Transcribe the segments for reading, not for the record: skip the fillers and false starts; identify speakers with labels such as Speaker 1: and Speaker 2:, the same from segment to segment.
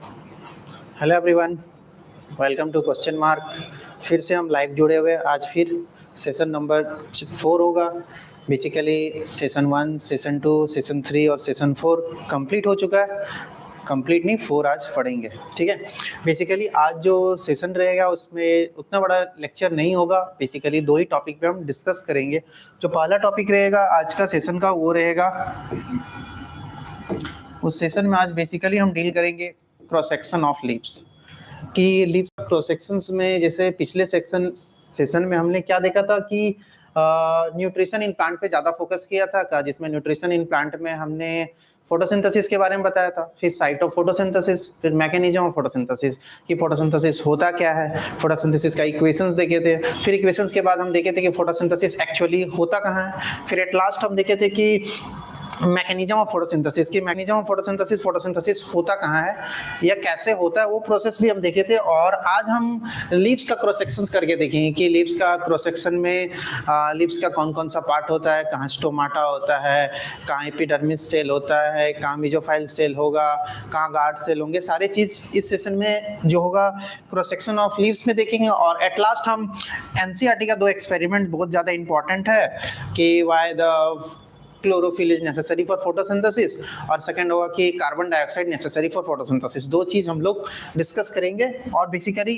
Speaker 1: Hello everyone, welcome to question mark. फिर से हम लाइव जुड़े हुए हैं। आज फिर सेशन नंबर 4 होगा। बेसिकली सेशन 1, सेशन 2, सेशन 3 और सेशन 4 कंप्लीट हो चुका है। कंप्लीट नहीं, 4 आज पढ़ेंगे, ठीक है। बेसिकली आज जो सेशन रहेगा उसमें उतना बड़ा लेक्चर नहीं होगा। बेसिकली 2 ही टॉपिक पे हम डिस्कस करेंगे। जो पहला टॉपिक रहेगा आज का सेशन का वो रहेगा, उस सेशन में आज बेसिकली हम डील करेंगे क्रॉस सेक्शन ऑफ लीव्स कि लीव्स क्रॉस सेक्शंस में। जैसे पिछले सेशन में हमने क्या देखा था कि न्यूट्रिशन इन प्लांट पे ज्यादा फोकस किया था, जिसमें न्यूट्रिशन इन प्लांट में हमने फोटोसिंथेसिस के बारे में बताया था, फिर साइट ऑफ फोटोसिंथेसिस, फिर मैकेनिज्म ऑफ फोटोसिंथेसिस कि फोटोसिंथेसिस होता क्या है, फोटोसिंथेसिस का इक्वेशंस देखे थे। फिर इक्वेशंस के बाद हम देखे थे कि फोटोसिंथेसिस एक्चुअली होता कहाँ है। फिर एट लास्ट हम देखे थे कि मैकेनिज्म ऑफ फोटोसिंथेसिस की मैकेनिज्म ऑफ फोटोसिंथेसिस होता कहाँ है या कैसे होता है, वो प्रोसेस भी हम देखे थे। और आज हम लीव्स का क्रॉस सेक्शन करके देखेंगे कि लीव्स का क्रॉस सेक्शन में लीव्स का कौन कौन सा पार्ट होता है, कहाँ स्टोमाटा होता है, कहाँ एपिडर्मिस सेल होता है, कहाँ मेसोफाइल सेल होगा, कहाँ गार्ड सेल होंगे। सारे चीज इस सेशन में जो होगा क्रॉस सेक्शन ऑफ लीव्स में देखेंगे। और एट लास्ट हम एनसीईआरटी का 2 एक्सपेरिमेंट बहुत ज्यादा इंपॉर्टेंट है कि why the chlorophyll is necessary for photosynthesis, और सेकंड होगा कि carbon dioxide necessary for photosynthesis. 2 चीज हम लोग डिस्कस करेंगे। और बेसिकली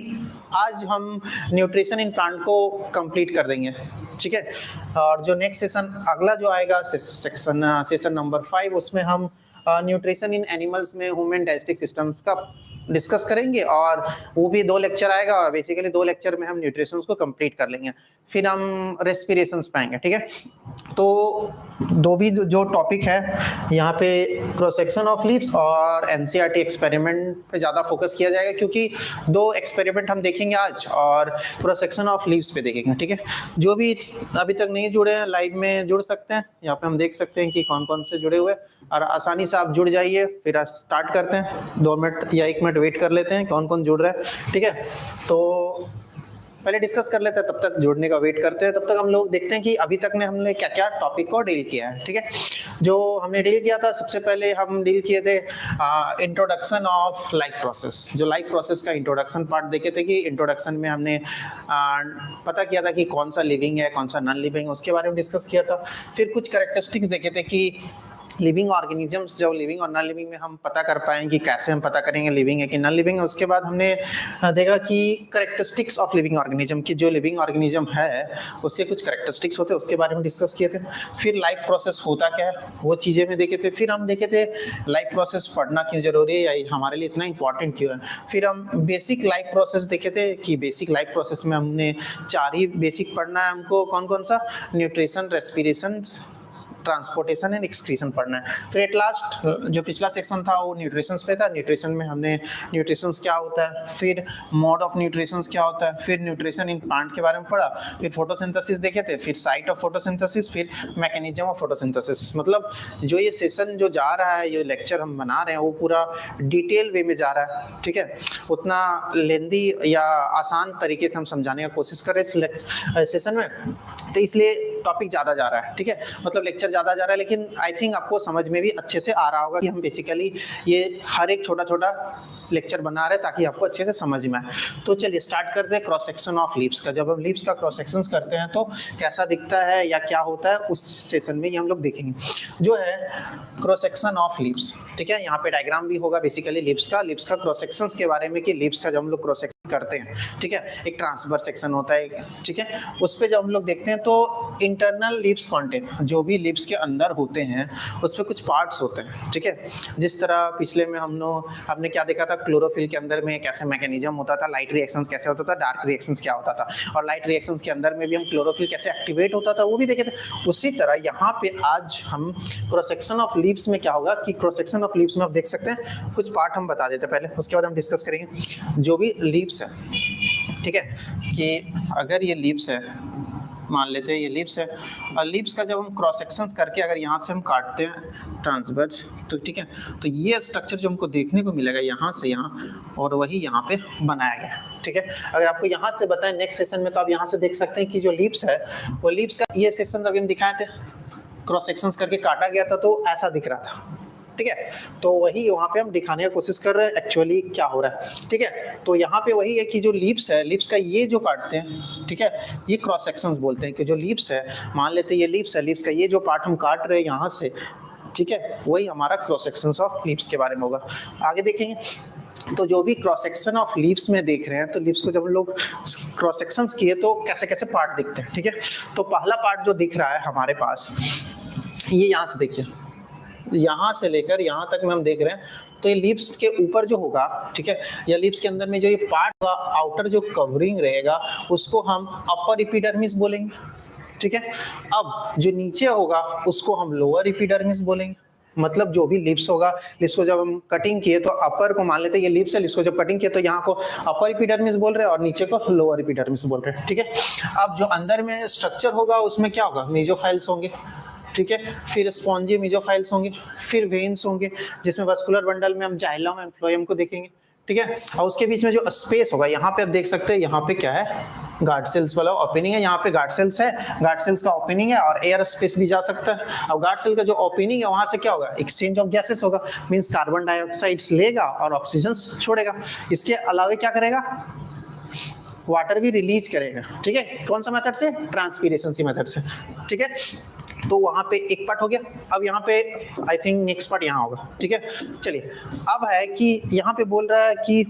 Speaker 1: आज हम न्यूट्रिशन इन प्लांट को कंप्लीट कर देंगे, ठीक है। और जो नेक्स्ट सेशन अगला जो आएगा सेशन नंबर 5, उसमें हम न्यूट्रिशन इन एनिमल्स में ह्यूमन डाइजेस्टिव सिस्टम्स का डिस्कस करेंगे। और वो भी 2 लेक्चर आएगा और बेसिकली 2 लेक्चर में हम न्यूट्रिशन को कंप्लीट कर लेंगे। फिर हम रेस्पिरेशंस पाएंगे, ठीक है। तो 2 भी जो टॉपिक है यहाँ पे क्रॉस सेक्शन ऑफ लीव्स और एनसीईआरटी एक्सपेरिमेंट पे ज़्यादा फोकस किया जाएगा, क्योंकि 2 एक्सपेरिमेंट हम देखेंगे आज और क्रॉस सेक्शन ऑफ लीव्स पे देखेंगे, ठीक है। जो भी अभी तक नहीं जुड़े हैं लाइव में जुड़ सकते हैं। यहाँ पे हम देख सकते हैं कि कौन कौन से जुड़े हुए, और आसानी से आप जुड़ जाइए। फिर स्टार्ट करते हैं, 2 मिनट या 1 मिनट वेट कर लेते हैं कौन कौन जुड़ रहा है, ठीक है। तो पहले डिस्कस कर लेते हैं, तब तक जुड़ने का वेट करते हैं। तब तक हम लोग देखते हैं कि अभी तक ने हमने क्या क्या टॉपिक को डील किया है, ठीक है। जो हमने डील किया था, सबसे पहले हम डील किए थे इंट्रोडक्शन ऑफ लाइफ प्रोसेस। जो लाइफ प्रोसेस का इंट्रोडक्शन पार्ट देखे थे कि इंट्रोडक्शन में हमने पता किया था कि कौन सा लिविंग है, कौन सा नॉन लिविंग है, उसके बारे में डिस्कस किया था। फिर कुछ कैरेक्टरिस्टिक्स देखे थे कि लिविंग ऑर्गेनिजम्स, जो लिविंग और नॉन लिविंग में हम पता कर पाएंगे कि कैसे हम पता करेंगे लिविंग है कि नॉन लिविंग है। उसके बाद हमने देखा कि कैरेक्टरिस्टिक्स ऑफ लिविंग ऑर्गेनिज्म की, जो लिविंग ऑर्गेनिज्म है उसके कुछ कैरेक्टरिस्टिक्स होते हैं, उसके बारे में डिस्कस किए थे। फिर लाइफ प्रोसेस होता क्या है वो चीज़ें में देखे थे। फिर हम देखे थे लाइफ प्रोसेस पढ़ना क्यों जरूरी है या हमारे लिए इतना इंपॉर्टेंट क्यों है। फिर हम बेसिक लाइफ प्रोसेस देखे थे कि बेसिक लाइफ प्रोसेस में हमने 4 ही बेसिक पढ़ना है हमको। कौन कौन सा? Nutrition, respiration, transportation and excretion पढ़ना है। फिर एट लास्ट जो पिछला सेक्शन था वो न्यूट्रिशंस पे था। न्यूट्रिशन में हमने न्यूट्रिशंस क्या होता है, फिर मोड ऑफ न्यूट्रिशंस क्या होता है, फिर न्यूट्रिशन इन प्लांट के बारे में पढ़ा, फिर फोटोसिंथेसिस देखे थे, फिर साइट ऑफ फोटोसिंथेसिस, फिर मैकेनिज्म ऑफ फोटोसिंथेसिस। मतलब जो ये सेशन जो जा रहा है, ये लेक्चर हम बना रहे हैं, वो पूरा डिटेल वे में जा रहा है, ठीक है। उतना लेंदी या आसान तरीके से हम समझाने का कोशिश कर रहे हैं इस सेशन में, तो इसलिए टॉपिक ज़्यादा जा रहा है, ठीक है। मतलब लेक्चर ज़्यादा जा रहा है, लेकिन आई थिंक आपको समझ में भी अच्छे से आ रहा होगा कि हम बेसिकली ये हर एक छोटा छोटा लेक्चर बना रहे हैं ताकि आपको अच्छे से समझ में आए। तो चलिए स्टार्ट करते हैं क्रॉस सेक्शन ऑफ लीव्स का। जब हम लीव्स का क्रॉस सेक्शन करते हैं तो कैसा दिखता है या क्या होता है, उस सेशन में ये हम लोग देखेंगे। जो है क्रॉस सेक्शन ऑफ लीव्स, ठीक है। यहाँ पे डायग्राम भी होगा बेसिकली लीव्स का क्रॉस सेक्शन के बारे में कि लीव्स का जब हम लोग क्रॉस सेक्शन करते हैं, ठीक है, एक ट्रांसवर्स सेक्शन होता है, ठीक है। उस पे जब हम लोग देखते हैं तो इंटरनल लीव्स कंटेंट, जो भी लीव्स के अंदर होते हैं उस पे कुछ पार्ट्स होते हैं, ठीक है। जिस तरह पिछले में हमने क्या देखा था, क्लोरोफिल के अंदर में कैसे मैकेनिज्म होता था, लाइट रिएक्शंस कैसे होता था, डार्क रिएक्शंस क्या होता था, और लाइट रिएक्शंस के अंदर में भी हम क्लोरोफिल कैसे एक्टिवेट होता था वो भी देखे थे। उसी तरह यहाँ पे आज हम क्रॉस सेक्शन ऑफ लीव्स में क्या होगा कि क्रॉस सेक्शन ऑफ लीव्स में आप देख सकते हैं कुछ पार्ट हम बता देते हैं पहले, उसके बाद हम डिस्कस करेंगे। जो भी लीव्स है, ठीक है, कि अगर ये लीव्स है, मान लेते हैं ये लीव्स है, और लीव्स का जब हम क्रॉस सेक्शंस करके अगर यहाँ से हम काटते हैं ट्रांसवर्स, तो ठीक है, तो ये स्ट्रक्चर जो हमको देखने को मिलेगा यहाँ से यहाँ, और वही यहाँ पे बनाया गया है, ठीक है। अगर आपको यहाँ से बताएं नेक्स्ट सेशन में, तो आप यहाँ से देख सकते हैं कि जो लीव्स है वो लीव्स का ये सेशन अभी हम दिखाए थे, क्रॉस सेक्शंस करके काटा गया था तो ऐसा दिख रहा था, ठीक है। तो वही वहाँ पे हम दिखाने की कोशिश कर रहे हैं एक्चुअली क्या हो रहा है, ठीक है। तो यहाँ पे वही है कि जो लीप्स है, लीप्स का ये जो काटते हैं, ठीक है, ये क्रॉस सेक्शंस बोलते हैं कि जो लीप्स है, मान लेते हैं ये लीप्स है, लीप्स का ये जो पार्ट हम काट रहे हैं यहाँ से, ठीक है, वही हमारा क्रॉस सेक्शंस ऑफ लीप्स के बारे में होगा। आगे देखेंगे तो जो भी क्रॉस सेक्शन ऑफ लीव्स में देख रहे हैं, तो लीव्स को जब हम लोग क्रॉस सेक्शंस किए तो कैसे कैसे पार्ट दिखते हैं, ठीक है। तो पहला पार्ट जो दिख रहा है हमारे पास, ये यहाँ से देखिए, यहाँ से लेकर यहाँ तक में हम देख रहे हैं, तो ये लिप्स के ऊपर जो होगा, ठीक है, या लिप्स के अंदर में जो ये पार्ट का आउटर जो कवरिंग रहेगा उसको हम अपर एपिडर्मिस बोलेंगे, ठीक है। अब जो नीचे होगा उसको हम लोअर एपिडर्मिस बोलेंगे। मतलब जो भी लिप्स होगा, लिप्स को जब हम कटिंग किए तो अपर को मान लेते हैं ये लिप्स है, लिप्स को जब कटिंग किए तो यहाँ को अपर एपिडर्मिस बोल रहे हैं और नीचे को लोअर एपिडर्मिस बोल रहे हैं, ठीक है। अब जो अंदर में स्ट्रक्चर होगा उसमें क्या होगा, मेसोफाइल्स होंगे, ठीक है, फिर स्पॉन्जी मेसोफाइल्स होंगे, फिर वेन्स होंगे, जिसमें वास्कुलर बंडल में हम जाइलम एंड फ्लोएम को देखेंगे, ठीक है। और उसके बीच में जो स्पेस होगा, यहाँ पे आप देख सकते हैं, यहाँ पे क्या है, गार्ड सेल्स वाला ओपनिंग है, यहाँ पे गार्ड सेल्स है, गार्ड सेल्स का ओपनिंग है और एयर स्पेस भी जा सकता है। अब गार्ड सेल का जो ओपनिंग है वहां से क्या होगा, एक्सचेंज ऑफ गैसेस होगा, मींस कार्बन डाइऑक्साइड लेगा और ऑक्सीजन छोड़ेगा। इसके अलावा क्या करेगा, वाटर भी रिलीज करेगा, ठीक है। कौन सा मेथड से, ट्रांसपीरेशन सी मेथड से, ठीक है। तो वहां पे एक पार्ट हो गया। अब यहाँ पे आई थिंक नेक्स्ट पार्ट यहाँ होगा, ठीक है। चलिए अब है कि यहाँ पे बोल रहा है कि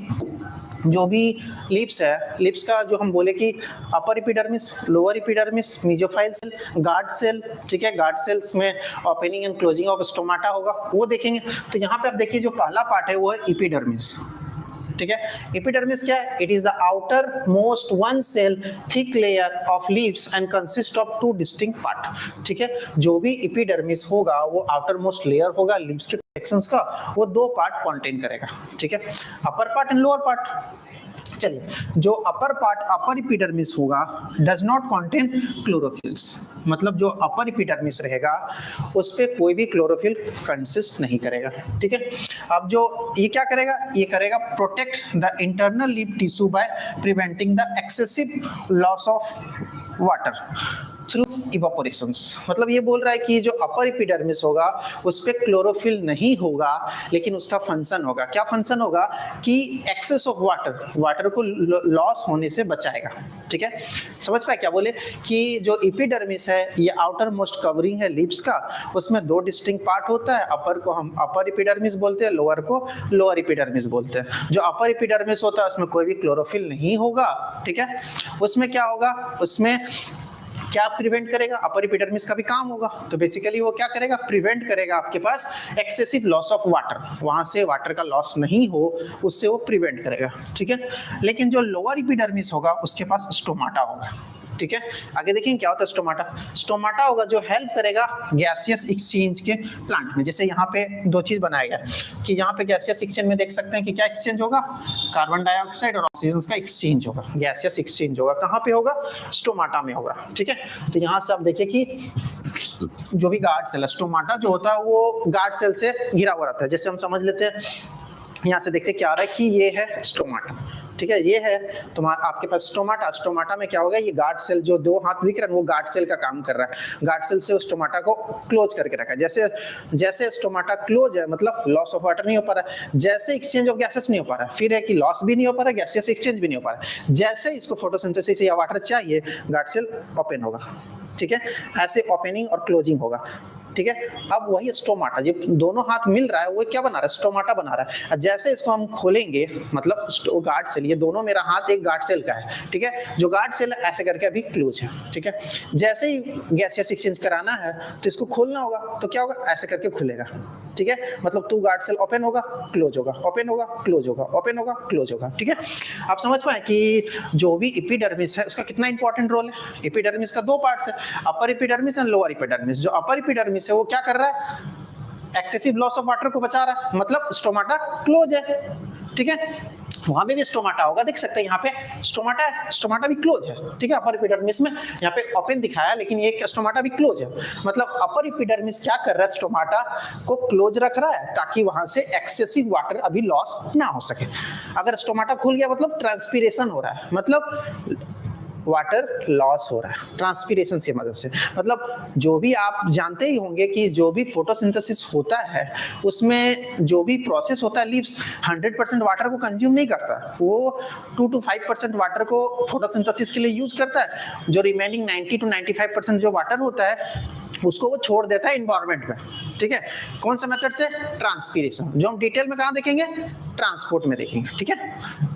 Speaker 1: जो भी लिप्स है, लिप्स का जो हम बोले कि upper epidermis, lower epidermis, mesophyll cell, guard cell, ठीक है, गार्ड सेल्स में opening and closing of stomata होगा, वो देखेंगे। तो यहाँ पे आप देखिए जो पहला पार्ट है वो है एपिडर्मिस, ठीक है। एपिडर्मिस क्या है, it is the outer most one cell thick layer of leaves and consist of two distinct part, ठीक है। जो भी एपिडर्मिस होगा वो आउटर मोस्ट लेयर होगा लीव्स के सेक्शंस का, वो दो पार्ट कंटेन करेगा, ठीक है, upper part and lower part. चलिए, जो अपर पार्ट, अपर एपिडर्मिस होगा, डज नॉट कंटेन क्लोरोफिल्स, मतलब जो अपर एपिडर्मिस रहेगा उस पे कोई भी क्लोरोफिल कंसिस्ट नहीं करेगा, ठीक है। अब जो ये क्या करेगा, ये करेगा protect the internal leaf tissue by preventing the excessive loss of water through evaporations. मतलब ये बोल रहा है कि जो अपर एपिडर्मिस होगा उस पे क्लोरोफिल नहीं होगा, लेकिन उसका फंक्शन होगा, क्या फंक्शन होगा कि एक्सेस ऑफ वाटर, वाटर को लॉस होने से बचाएगा, ठीक है। समझ पाए क्या बोले कि जो एपिडर्मिस है ये आउटर मोस्ट कवरिंग है लिप्स का, उसमें दो डिस्टिंक्ट पार्ट होता है, अपर को हम अपर एपिडर्मिस बोलते हैं, लोअर को लोअर एपिडर्मिस बोलते हैं। जो अपर एपिडर्मिस होता है उसमें कोई भी क्लोरोफिल नहीं होगा, ठीक है। उसमें क्या होगा, उसमें क्या प्रिवेंट करेगा, अपर एपिडर्मिस का भी काम होगा, तो बेसिकली वो क्या करेगा, प्रिवेंट करेगा आपके पास एक्सेसिव लॉस ऑफ वाटर, वहां से वाटर का लॉस नहीं हो उससे वो प्रिवेंट करेगा, ठीक है। लेकिन जो लोअर एपिडर्मिस होगा उसके पास स्टोमाटा होगा, ठीक है। आगे देखेंगे क्या होता है स्टोमाटा। स्टोमाटा होगा जो हेल्प करेगा गैसियस एक्सचेंज के प्लांट में। जैसे यहाँ पे दो चीज बनाया गया कि यहाँ पे गैसियस एक्सचेंज में देख सकते हैं कि क्या एक्सचेंज होगा, कार्बन डाइऑक्साइड और ऑक्सीजन का एक्सचेंज होगा, गैसियस एक्सचेंज होगा। कहाँ पे होगा, स्टोमाटा में होगा, ठीक है। तो यहाँ से आप देखिए कि जो भी गार्ड सेल है, स्टोमाटा जो होता है वो गार्ड सेल से घिरा हुआ रहता है। जैसे हम समझ लेते हैं, यहाँ से देखते क्या आ रहा है कि ये है स्टोमाटा, ठीक है, ये है तुम्हारा आपके पास स्टोमाटा। स्टोमाटा में क्या होगा, ये गार्ड सेल जो दो हाथ दिख रहा है वो गार्ड सेल का काम कर रहा है, गार्ड सेल से स्टोमाटा को क्लोज करके रखा है। जैसे जैसे स्टोमाटा क्लोज है मतलब लॉस ऑफ वाटर नहीं हो पा रहा है, जैसे एक्सचेंज ऑफ गैसेस नहीं हो पा रहा है, फिर है कि लॉस भी नहीं हो पा रहा है, गैसेस एक्सचेंज भी नहीं हो पा रहा है। जैसे इसको फोटोसिंथेसिस या वाटर चाहिए, गार्ड सेल ओपन होगा, ठीक है, ऐसे ओपनिंग और क्लोजिंग होगा, ठीक है। अब वही स्टोमाटा, जब दोनों हाथ मिल रहा है वो क्या बना रहा है, स्टोमाटा बना रहा है। जैसे इसको हम खोलेंगे मतलब गार्ड सेल, ये दोनों मेरा हाथ एक गार्ड सेल का है, ठीक है, जो गार्ड सेल ऐसे करके अभी क्लोज है, ठीक है। जैसे ही गैसियस एक्सचेंज कराना है तो इसको खोलना होगा, तो क्या होगा, ऐसे करके खुलेगा, ठीक है। मतलब टू गार्ड सेल ओपन होगा, क्लोज होगा, ओपन होगा, क्लोज होगा, ओपन होगा, क्लोज होगा, ठीक है। आप समझ पाए कि जो भी एपिडर्मिस है उसका कितना इंपॉर्टेंट रोल है। एपिडर्मिस का दो पार्ट्स है, upper epidermis and lower epidermis. जो अपर एपिडर्मिस है वो क्या कर रहा है, एक्सेसिव लॉस ऑफ वाटर को बचा रहा है, मतलब स्टोमाटा क्लोज है, ठीक है। वहां पे भी स्टोमाटा होगा, देख सकते हैं यहाँ पे स्टोमाटा है, स्टोमाटा भी क्लोज है, ठीक है। अपर एपिडर्मिस में यहाँ पे ओपन दिखाया लेकिन ये स्टोमाटा भी क्लोज है, मतलब अपर एपिडर्मिस क्या कर रहा है, स्टोमाटा को क्लोज रख रहा है ताकि वहां से एक्सेसिव वाटर अभी लॉस ना हो सके। अगर स्टोमाटा खुल गया मतलब ट्रांसपीरेशन हो रहा है, मतलब वाटर लॉस हो रहा है ट्रांसपीरेशन की मदद से। मतलब जो भी आप जानते ही होंगे कि जो भी फोटोसिंथेसिस होता है उसमें जो भी प्रोसेस होता है लीव्स 100% वाटर को कंज्यूम नहीं करता, वो 2 to 5% वाटर को फोटोसिंथेसिस के लिए यूज करता है। जो रिमेनिंग 90 to 95% जो वाटर होता है उसको वो छोड़ देता है एनवायरनमेंट में। ठीक है, कौन सा मेथड से? ट्रांसपीरेशन, जो हम डिटेल में कहाँ देखेंगे? ट्रांसपोर्ट में देखेंगे। ठीक है,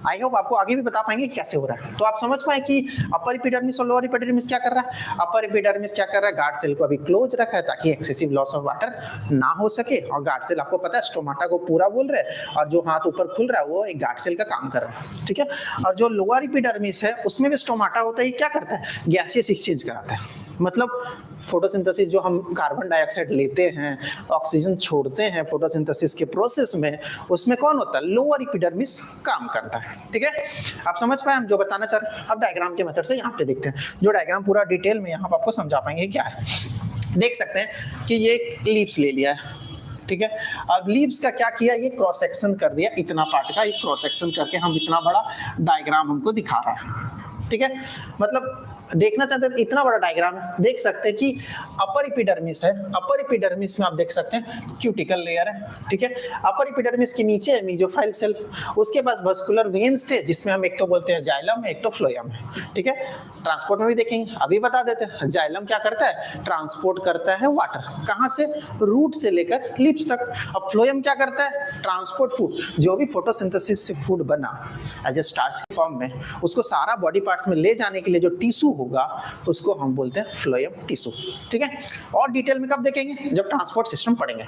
Speaker 1: आई होप आपको आगे भी बता पाएंगे कैसे हो रहा है। तो आप समझ पाए कि अपर एपिडर्मिस और लोअर एपिडर्मिस क्या कर रहा है। अपर एपिडर्मिस क्या कर रहा है? गार्ड सेल को अभी क्लोज रखा है ताकि एक्सेसिव लॉस ऑफ वाटर ना हो सके। और गार्ड सेल आपको पता है स्टोमाटा को पूरा बोल रहे हैं, और जो हाथ ऊपर खुल रहा है वो एक गार्ड सेल का काम कर रहा है। ठीक है, और जो लोअर एपिडर्मिस है उसमें भी स्टोमाटा होता है, क्या करता है? गैसियस एक्सचेंज कराता है। मतलब फोटोसिंथेसिस जो हम कार्बन डाइऑक्साइड लेते हैं, ऑक्सीजन छोड़ते हैं फोटोसिंथेसिस के प्रोसेस में, उसमें कौन होता है? लोअर एपिडर्मिस काम करता है। ठीक है, आप समझ पाए हम जो बताना चाह रहे हैं। अब डायग्राम के मेथड से यहाँ पे देखते हैं, जो डायग्राम पूरा डिटेल में यहाँ पे आपको समझा पाएंगे क्या है। देख सकते हैं कि ये लीव्स ले लिया है। ठीक है, अब लीव्स का क्या किया? ये क्रॉस सेक्शन कर दिया, इतना पार्ट का एक क्रॉस सेक्शन करके हम इतना बड़ा डायग्राम हमको दिखा रहा है। ठीक है, मतलब देखना चाहते हैं इतना बड़ा डायग्राम है। देख सकते हैं कि अपर एपिडर्मिस है, अपर एपिडर्मिस में आप देख सकते हैं क्यूटिकल लेयर है। ठीक है, अपर एपिडर्मिस के नीचे है मेसोफाइल सेल, उसके पास वास्कुलर वेन्स थे जिसमें हम एक तो बोलते हैं जाइलम है, एक तो फ्लोएम है। ठीक है, ट्रांसपोर्ट में भी देखेंगे, अभी बता देते हैं। जाइलम क्या करता है? ट्रांसपोर्ट करता है वाटर, कहां से? रूट से लेकर लिप्स तक। अब फ्लोएम क्या करता है? ट्रांसपोर्ट फूड, जो भी फोटोसिंथेसिस से फूड बना एज ए स्टार्च के फॉर्म में, उसको सारा बॉडी पार्ट्स में ले जाने के लिए जो टिश्यू होगा उसको हम बोलते हैं फ्लोएम टिश्यू। ठीक है, और डिटेल में कब देखेंगे? जब ट्रांसपोर्ट सिस्टम पढ़ेंगे।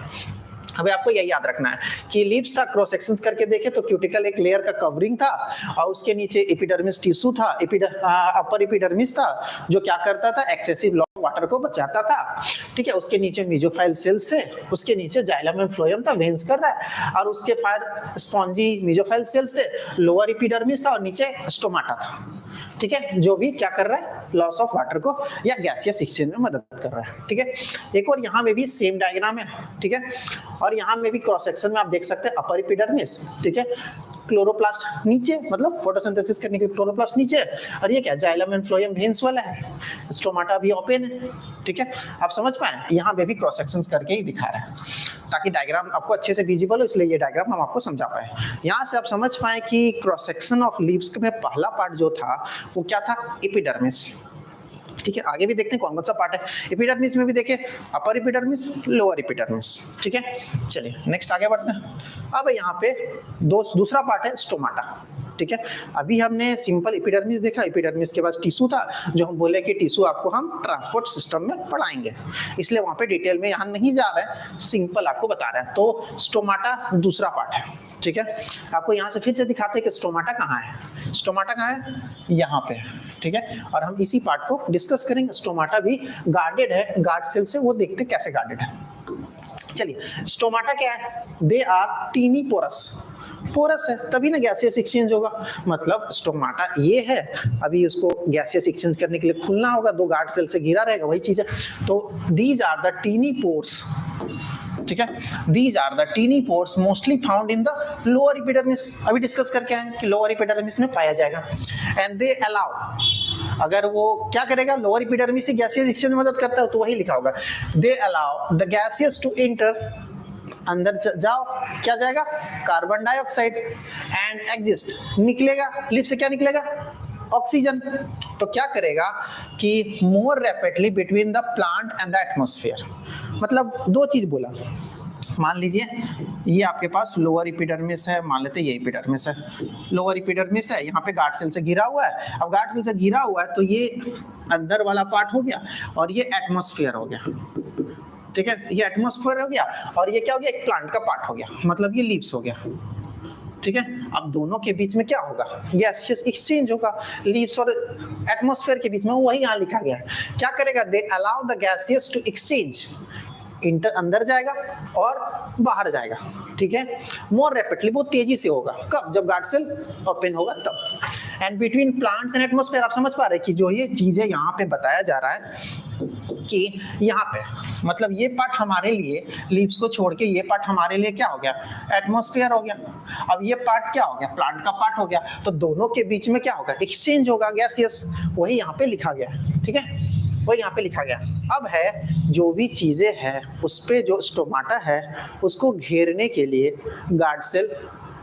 Speaker 1: अभी आपको यही याद रखना है कि लीव्स था, क्रॉस सेक्शंस करके देखे तो क्यूटिकल एक लेयर का कवरिंग था और उसके नीचे एपिडर्मिस टिश्यू था, अपर एपिडर्मिस था जो क्या करता था? एक्सेसिव लॉस वाटर को बचाता था। ठीक है, उसके नीचे मेसोफाइल सेल्स थे, उसके नीचे जाइलम एंड फ्लोएम था, वेन्स कर रहा है, और उसके फायर स्पॉन्जी मेसोफाइल सेल्स थे, लोअर एपिडर्मिस था और नीचे स्टोमाटा था। ठीक है, जो भी क्या कर रहा है? लॉस ऑफ वाटर को या गैसियस एक्सचेंज में मदद कर रहा है। ठीक है, एक और यहाँ में भी सेम डायग्राम है। ठीक है, और यहाँ में भी क्रॉस सेक्शन में आप देख सकते हैं अपर एपिडर्मिस, ठीक है, क्लोरोप्लास्ट नीचे, मतलब फोटोसिंथेसिस करने के लिए क्लोरोप्लास्ट नीचे, और ये क्या? जाइलम एंड फ्लोएम वेन्स वाला है, स्टोमाटा भी ओपन है। ठीक है, आप समझ पाए, यहाँ पे भी क्रॉस सेक्शंस करके ही दिखा रहा है ताकि डायग्राम आपको अच्छे से विजिबल हो, इसलिए ये डायग्राम हम आपको समझा पाए। यहाँ से आप समझ पाए कि क्रॉस सेक्शन ऑफ लीव्स में पहला पार्ट जो था वो क्या था? एपिडर्मिस। ठीक है, आगे भी देखते हैं कौन कौन सा पार्ट है। एपिडर्मिस में भी देखें अपर एपिडर्मिस, लोअर एपिडर्मिस। ठीक है, चलिए नेक्स्ट आगे बढ़ते हैं। अब यहाँ पे दूसरा पार्ट है स्टोमाटा। ठीक है, अभी हमने सिंपल एपिडर्मिस देखा, एपिडर्मिस के पास टिश्यू था, जो हम बोले कि टिश्यू आपको हम ट्रांसपोर्ट सिस्टम में पढ़ाएंगे, इसलिए वहां पे डिटेल में यहाँ नहीं जा रहे हैं, सिंपल आपको बता रहे हैं। तो स्टोमाटा दूसरा पार्ट है। ठीक है, आपको यहाँ से फिर से दिखाते हैं कि स्टोमाटा कहाँ है। स्टोमाटा कहाँ है? यहाँ पे। ठीक है, और हम इसी पार्ट को डिस्कस करेंगे। स्टोमाटा भी गार्डेड है, गार्ड सेल से, वो देखते कैसे गार्डेड है। चलिए, स्टोमाटा क्या है? They are tiny pores, pores है तभी ना गैसियस एक्सचेंज होगा। मतलब स्टोमाटा ये है, अभी उसको गैसियस एक्सचेंज करने के लिए खुलना होगा, दो गार्ड सेल से घिरा रहेगा, वही चीज है। तो these are the tiny pores. ठीक है, these are the tiny pores mostly found in the lower epidermis. अभी डिस्कस करके आए कि लोअर एपिडर्मिस में पाया जाएगा। एंड दे अलाउ, अगर वो क्या करेगा? लोअर एपिडर्मिस से गैसियस एक्सचेंज में मदद करता है तो वही लिखा होगा, they allow the gaseous to enter, अंदर जाओ, क्या जाएगा? कार्बन डाइऑक्साइड, एंड एग्जिस्ट, निकलेगा लिप से, क्या निकलेगा? ऑक्सीजन। तो क्या करेगा कि more rapidly between the plant and the atmosphere. मतलब दो चीज बोला, मान लीजिए ये आपके पास लोअर एपिडर्मिस है, मान लेते ये एपिडर्मिस है, लोअर एपिडर्मिस है, यहाँ पे गार्ड सेल से घिरा हुआ है। अब गार्ड सेल से घिरा हुआ है तो ये अंदर वाला पार्ट हो गया और ये एटमॉस्फेयर हो गया। ठीक है, ये एटमॉस्फेयर हो गया और ये क्या हो गया? एक प्लांट का पार्ट हो गया, मतलब ये लीव्स हो गया। ठीक है, अब दोनों के बीच में क्या होगा? गैसियस एक्सचेंज होगा, लीव्स और एटमॉस्फेयर के बीच में, वही यहाँ लिखा गया है। क्या करेगा? They allow the gaseous to exchange, enter अंदर जाएगा और बाहर जाएगा। ठीक है, मोर रैपिडली, बहुत तेजी से होगा। कब? जब गार्ड सेल ओपन होगा तब। And between plants and atmosphere, आप समझ पा रहे हैं कि जो ये चीजें यहाँ पे बताया जा रहा है कि यहाँ पे मतलब ये पार्ट हमारे लिए, लीव्स को छोड़ के ये पार्ट हमारे लिए क्या हो गया, एटमॉस्फेयर हो गया। अब ये पार्ट क्या हो गया, प्लांट का पार्ट हो गया। तो दोनों के बीच में क्या होगा, एक्सचेंज होगा गैसियस, वही यहाँ पे लिखा गया, ठीक है, वही यहाँ पे लिखा गया। अब है जो भी चीजें हैं उस पे जो स्टोमाटा है उसको घेरने के लिए गार्ड सेल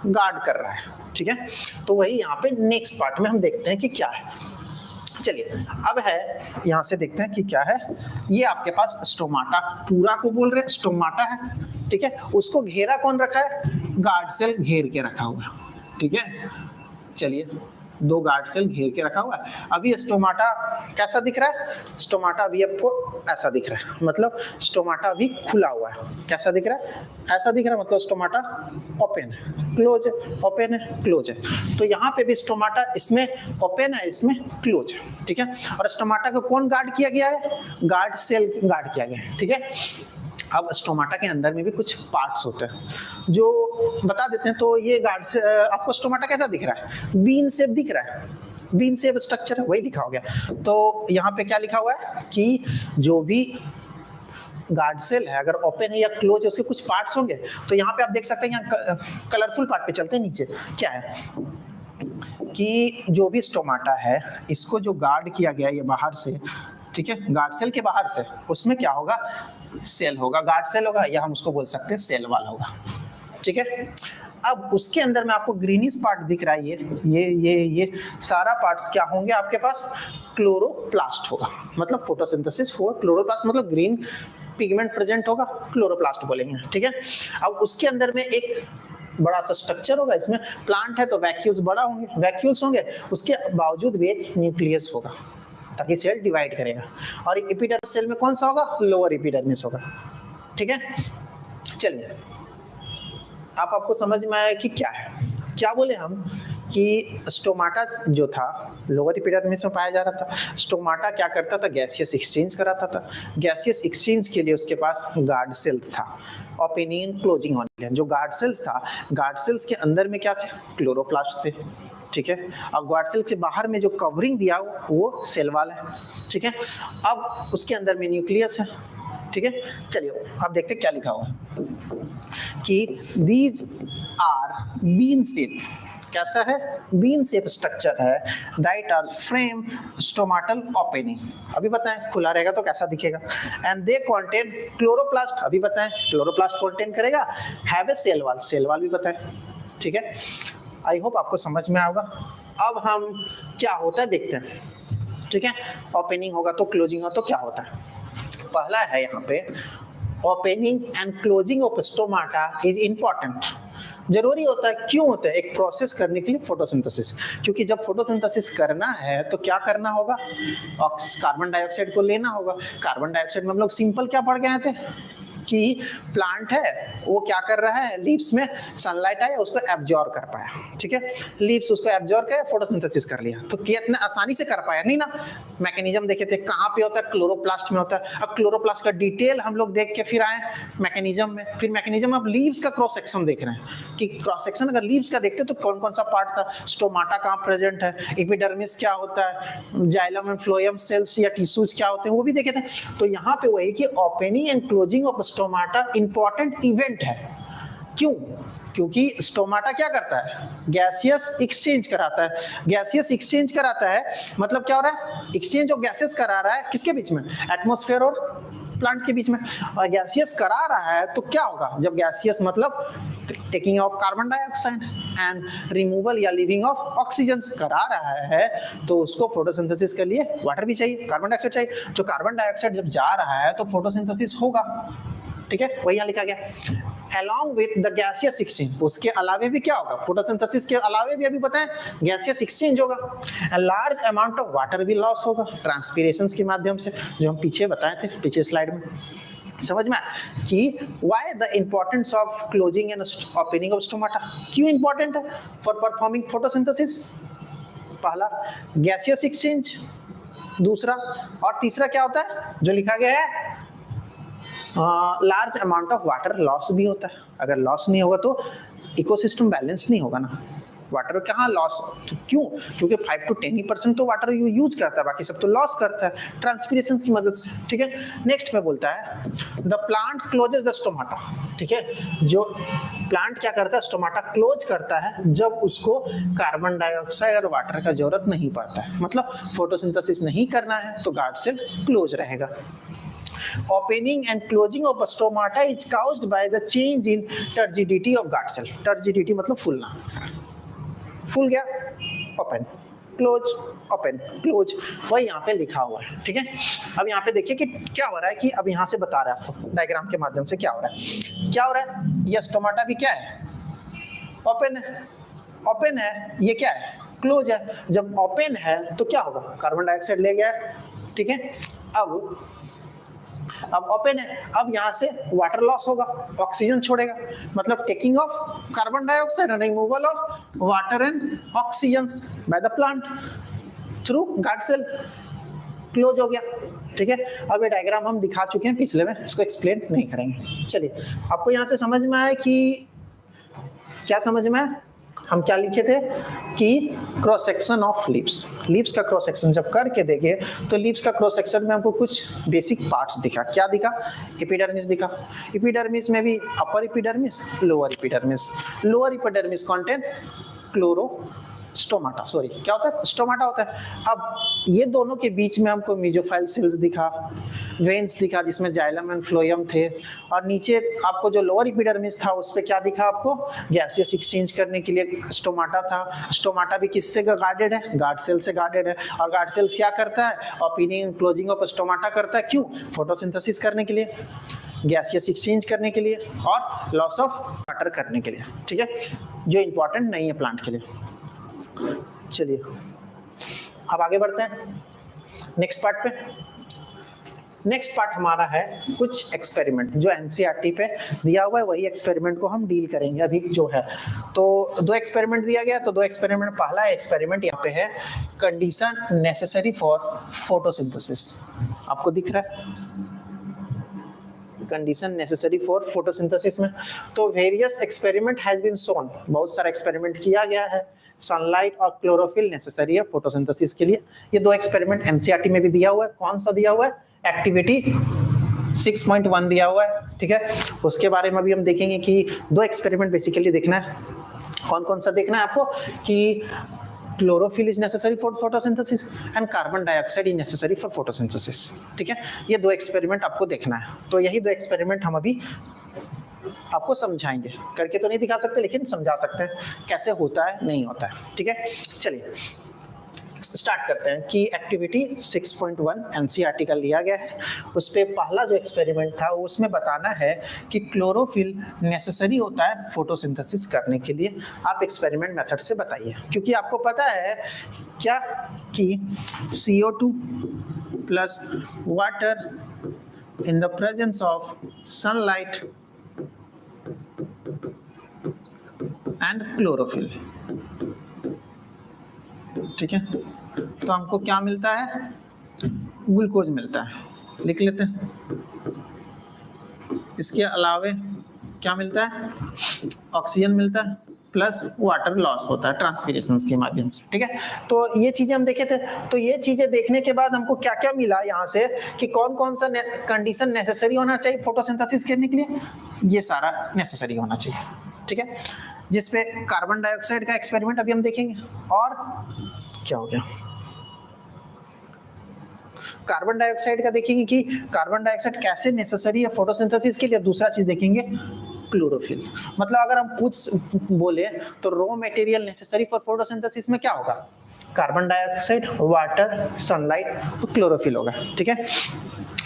Speaker 1: गार्ड कर रहा है, ठीक है। तो वही यहाँ पे नेक्स्ट पार्ट में हम देखते हैं कि क्या है। चलिए अब है यहाँ से देखते हैं कि क्या है। ये आपके पास स्टोमाटा, पूरा को बोल रहे हैं स्टोमाटा है, ठीक है। उसको घेरा कौन रखा है, गार्ड सेल घेर के रखा हुआ है, ठीक है। चलिए दो गार्ड सेल घेर के रखा हुआ है। अभी स्टोमाटा कैसा दिख रहा है, स्टोमाटा अभी आपको ऐसा दिख रहा है, मतलब स्टोमाटा अभी खुला हुआ है। कैसा दिख रहा है, ऐसा दिख रहा है, मतलब स्टोमाटा ओपन है, क्लोज है, ओपन है, क्लोज है। तो यहाँ पे भी स्टोमाटा इसमें ओपन है, इसमें क्लोज है, ठीक है। और स्टोमाटा को कौन गार्ड किया गया है, गार्ड सेल गार्ड किया गया है, ठीक है। अब स्टोमाटा के अंदर में भी कुछ पार्ट्स होते हैं जो बता देते हैं। तो ये गार्ड से आपको स्टोमाटा कैसा दिख रहा है, बीन शेप दिख रहा है, बीन शेप स्ट्रक्चर है, वही लिखा हो गया। तो यहाँ पे क्या लिखा हुआ है कि जो भी गार्ड सेल है अगर ओपन है या क्लोज है उसके कुछ पार्ट्स होंगे। तो यहाँ पे आप देख सकते हैं, यहाँ कलरफुल पार्ट पे चलते हैं, नीचे क्या है कि जो भी स्टोमाटा है इसको जो गार्ड किया गया है ये बाहर से, ठीक है, गार्ड सेल के बाहर से, उसमें क्या होगा, सेल होगा, गार्ड सेल होगा, या हम उसको बोल सकते हैं सेल वाल होगा, ठीक है। अब उसके अंदर में आपको ग्रीनिश पार्ट दिख रहा है, ये सारा पार्ट्स क्या होंगे आपके पास, क्लोरोप्लास्ट होगा, मतलब फोटोसिंथेसिस होगा, क्लोरोप्लास्ट मतलब ग्रीन पिगमेंट प्रेजेंट होगा, क्लोरोप्लास्ट बोलेंगे, ठीक है। अब उसके अंदर में एक बड़ा सा स्ट्रक्चर होगा, इसमें प्लांट है तो वैक्यूल्स बड़ा होंगे, वैक्यूल्स होंगे, उसके बावजूद भी एक न्यूक्लियस होगा ताकि सेल डिवाइड करेगा। और एपिडर्मिस सेल में कौन सा होगा, लोअर एपिडर्मिस होगा, ठीक है। चलिए आपको समझ में आया कि क्या है, क्या बोले हम कि स्टोमाटा जो था लोअर एपिडर्मिस में पाया जा रहा था। स्टोमाटा क्या करता था, गैसियस एक्सचेंज कराता था। गैसियस एक्सचेंज के लिए उसके पास गार्ड सेल था, ओपनिंग क्लोजिंग होने के लिए। जो गार्ड सेल्स था, गार्ड सेल्स के अंदर में क्या थे, क्लोरोप्लास्ट थे, ठीक है। अब गार्ड सेल से बाहर में जो कवरिंग दिया वो सेल वाल है, ठीक है। अब उसके अंदर में न्यूक्लियस है, ठीक है। चलिए अब देखते हैं क्या लिखा हुआ कि दीज आर बीन शेप, कैसा है, बीन शेप स्ट्रक्चर है, that are frame stomatal opening, अभी बताएं खुला रहेगा तो कैसा दिखेगा, एंड दे कंटेन क्लोरोप्लास्ट, अभी बताएं क्लोरोप्लास्ट कंटेन करेगा, have a cell wall, cell wall भी बताएं, ठीक है। आई होप आपको समझ में आएगा। अब हम क्या होता है देखते हैं, ठीक है। ओपनिंग होगा तो क्लोजिंग हो तो क्या होता है। पहला है यहाँ पे opening and closing of stomata is important, जरूरी होता है। क्यों होता है, एक प्रोसेस करने के लिए फोटोसिंथेसिस, क्योंकि जब फोटोसिंथेसिस करना है तो क्या करना होगा, कार्बन डाइऑक्साइड को लेना होगा। कार्बन डाइऑक्साइड में हम लोग सिंपल क्या पढ़ गए थे कि प्लांट है वो क्या कर रहा है, लीव्स में सनलाइट आया उसको एब्जॉर्ब कर पाया, ठीक है। लीव्स उसको एब्जॉर्ब कर फोटोसिंथेसिस कर लिया, तो कितना आसानी से कर पाया नहीं ना। मैकेनिज्म देखे थे कहाँ पे होता है, क्लोरोप्लास्ट में होता है। अब क्लोरोप्लास्ट का डिटेल हम लोग देख के फिर आए मैकेनिज्म में, फिर मैकेनिज्म अब लीव्स का क्रॉस सेक्शन देख रहे हैं कि क्रॉस सेक्शन अगर लीव्स का देखते तो कौन कौन सा पार्ट था, स्टोमाटा कहाँ प्रेजेंट है, एपिडर्मिस क्या होता है, जाइलम एंड फ्लोएम सेल्स या टिश्यूज क्या होते हैं वो भी देखे थे। तो यहाँ पे वही कि opening and closing of stomata important event है। क्यों, क्योंकि स्टोमाटा क्या करता है, गैसियस एक्सचेंज कराता है। गैसियस एक्सचेंज कराता है मतलब क्या हो रहा है, एक्सचेंज ऑफ गैसेस करा रहा है किसके बीच में, एटमॉस्फेयर और प्लांट्स के बीच में। और गैसियस करा रहा है तो क्या होगा, जब गैसियस मतलब taking of carbon dioxide and removal या लिविंग ऑफ ऑक्सीजन करा रहा है, तो उसको फोटोसिंथेसिस के लिए वाटर भी चाहिए, कार्बन डाइऑक्साइड चाहिए। जो कार्बन डाइऑक्साइड जब जा रहा है तो फोटोसिंथेसिस होगा, ठीक है, वही यहाँ लिखा गया। Along with the gaseous exchange, उसके अलावे भी क्या होगा, फोटोसिंथेसिस के अलावे भी अभी बताएं गैसियस एक्सचेंज होगा। लार्ज अमाउंट ऑफ वाटर भी लॉस होगा ट्रांसपीरेशन के माध्यम से, जो हम पीछे बताए थे पिछले स्लाइड में। समझ में कि why the importance of closing and opening of stomata, क्यों इंपॉर्टेंट है फॉर परफॉर्मिंग फोटोसिंथेसिस। पहला गैसियस एक्सचेंज, दूसरा और तीसरा क्या होता है जो लिखा गया है, large amount of water loss भी होता है। अगर लॉस नहीं होगा तो इकोसिस्टम बैलेंस नहीं होगा ना, वाटर कहाँ लॉस, तो क्यों, क्योंकि 5 to 10% तो वाटर यूज करता है, बाकी सब तो लॉस करता है ट्रांसपिरेशन की मदद से, ठीक है। नेक्स्ट में बोलता है the plant closes the stomata, ठीक है, जो प्लांट क्या करता है, स्टोमाटा क्लोज करता है जब उसको कार्बन डाइऑक्साइड और वाटर का जरूरत नहीं पड़ता है, मतलब फोटोसिंथेसिस नहीं करना है तो गार्ड सेल क्लोज रहेगा। Opening and closing of stomata is caused by the change in turgidity of guard cell. Turgidity मतलब फूलना, फूल गया, ओपन क्लोज, ओपन क्लोज, वही यहाँ पे लिखा हुआ है, ठीक है। अब यहाँ पे देखिए कि क्या हो रहा है, कि अब यहाँ से बता रहा है आपको डायग्राम के माध्यम से क्या हो रहा है, क्या हो रहा है, ये स्टोमाटा भी क्या है, ओपन है, ओपन है, ये क्या है, क्लोज है। जब ओपन है तो क्या होगा, कार्बन डाइऑक्साइड ले गया है, ठीक है। अब ओपन है, अब यहाँ से वाटर लॉस होगा, ऑक्सीजन छोड़ेगा, मतलब taking of carbon dioxide and removal of water and oxygen by the plant through guard cell, close हो गया, ठीक है। अब ये डायग्राम हम दिखा चुके हैं पिछले में, इसको एक्सप्लेन नहीं करेंगे। चलिए, आपको यहाँ से समझ में आया कि क्या समझ में आया, हम क्या लिखे थे कि cross section of leaves, leaves का क्रॉस सेक्शन जब करके देखे तो लीव्स का क्रॉस सेक्शन में हमको कुछ बेसिक पार्ट्स दिखा, क्या दिखा, एपिडर्मिस दिखा, एपिडर्मिस में भी अपर epidermis, lower epidermis, lower epidermis contain chloro stomata, sorry क्या होता है, स्टोमाटा होता है। अब ये दोनों के बीच में हमको मेसोफाइल सेल्स दिखा, वेन्स दिखा जिसमें जाइलम एंड फ्लोएम थे, और नीचे आपको जो लोअर एपिडर्मिस था उस पे क्या दिखा आपको, गैसियस एक्सचेंज करने के लिए स्टोमाटा था। स्टोमाटा भी किससे गार्डेड है, गार्ड सेल से गार्डेड है, और गार्ड सेल्स क्या करता है, opening and closing of stomata करता है, क्यों, फोटोसिंथेसिस करने के लिए, गैसियस एक्सचेंज करने के लिए, और लॉस ऑफ वाटर करने के लिए, ठीक है, जो इंपॉर्टेंट नहीं है प्लांट के लिए। चलिए अब आगे बढ़ते हैं नेक्स्ट पार्ट पे। नेक्स्ट पार्ट हमारा है कुछ एक्सपेरिमेंट जो एनसीईआरटी पे दिया हुआ है, वही एक्सपेरिमेंट को हम डील करेंगे अभी जो है। तो 2 एक्सपेरिमेंट दिया गया, तो 2 एक्सपेरिमेंट, पहला एक्सपेरिमेंट यहाँ पे है कंडीशन नेसेसरी फॉर फोटोसिंथेसिस, आपको दिख रहा है कंडीशन नेसेसरी फॉर फोटोसिंथेसिस में। तो various experiment has been shown, बहुत सारा एक्सपेरिमेंट किया गया है, सनलाइट और क्लोरोफिल नेसेसरी है फोटोसिंथेसिस के लिए। ये 2 एक्सपेरिमेंट एनसीईआरटी में भी दिया हुआ है, कौन सा दिया हुआ है, एक्टिविटी 6.1 दिया हुआ है, ठीक है। उसके बारे में भी हम देखेंगे कि 2 एक्सपेरिमेंट बेसिकली देखना है, कौन कौन सा देखना है आपको, कि chlorophyll is necessary for photosynthesis and carbon dioxide is necessary for photosynthesis, ठीक है। ये 2 एक्सपेरिमेंट आपको देखना है, तो यही 2 एक्सपेरिमेंट हम अभी आपको समझाएंगे, करके तो नहीं दिखा सकते लेकिन समझा सकते हैं कैसे होता है नहीं होता है, ठीक है। चलिए स्टार्ट करते हैं कि एक्टिविटी 6.1 एनसीईआरटी का लिया गया है, उस पे पहला जो एक्सपेरिमेंट था उसमें बताना है कि क्लोरोफिल नेसेसरी होता है फोटोसिंथेसिस करने के लिए। आप एक्सपेरिमेंट मेथड से बताइए, क्योंकि आपको पता है क्या कि CO2 plus water in the presence of sunlight and chlorophyll, ठीक है, तो हमको क्या मिलता है, ग्लूकोज मिलता है, लिख लेते हैं। इसके अलावे क्या मिलता है, ऑक्सीजन मिलता है, प्लस वाटर लॉस होता है ट्रांसपिरेशन के माध्यम से, ठीक है। तो ये चीजें हम देखे थे, तो ये चीजें देखने के बाद हमको क्या क्या मिला यहाँ से, कि कौन कौन सा कंडीशन नेसेसरी होना चाहिए फोटोसिंथेसिस करने के लिए, ये सारा नेसेसरी होना चाहिए, ठीक है। जिसपे कार्बन डाइऑक्साइड का एक्सपेरिमेंट अभी हम देखेंगे, और क्या हो गया, कार्बन डाइऑक्साइड का देखेंगे कि कार्बन डाइऑक्साइड कैसे नेसेसरी है फोटोसिंथेसिस के लिए। दूसरा चीज देखेंगे क्लोरोफिल, मतलब अगर हम कुछ बोले तो raw material necessary for photosynthesis में क्या होगा, कार्बन डाइऑक्साइड, वाटर, सनलाइट, तो क्लोरोफिल होगा, ठीक है,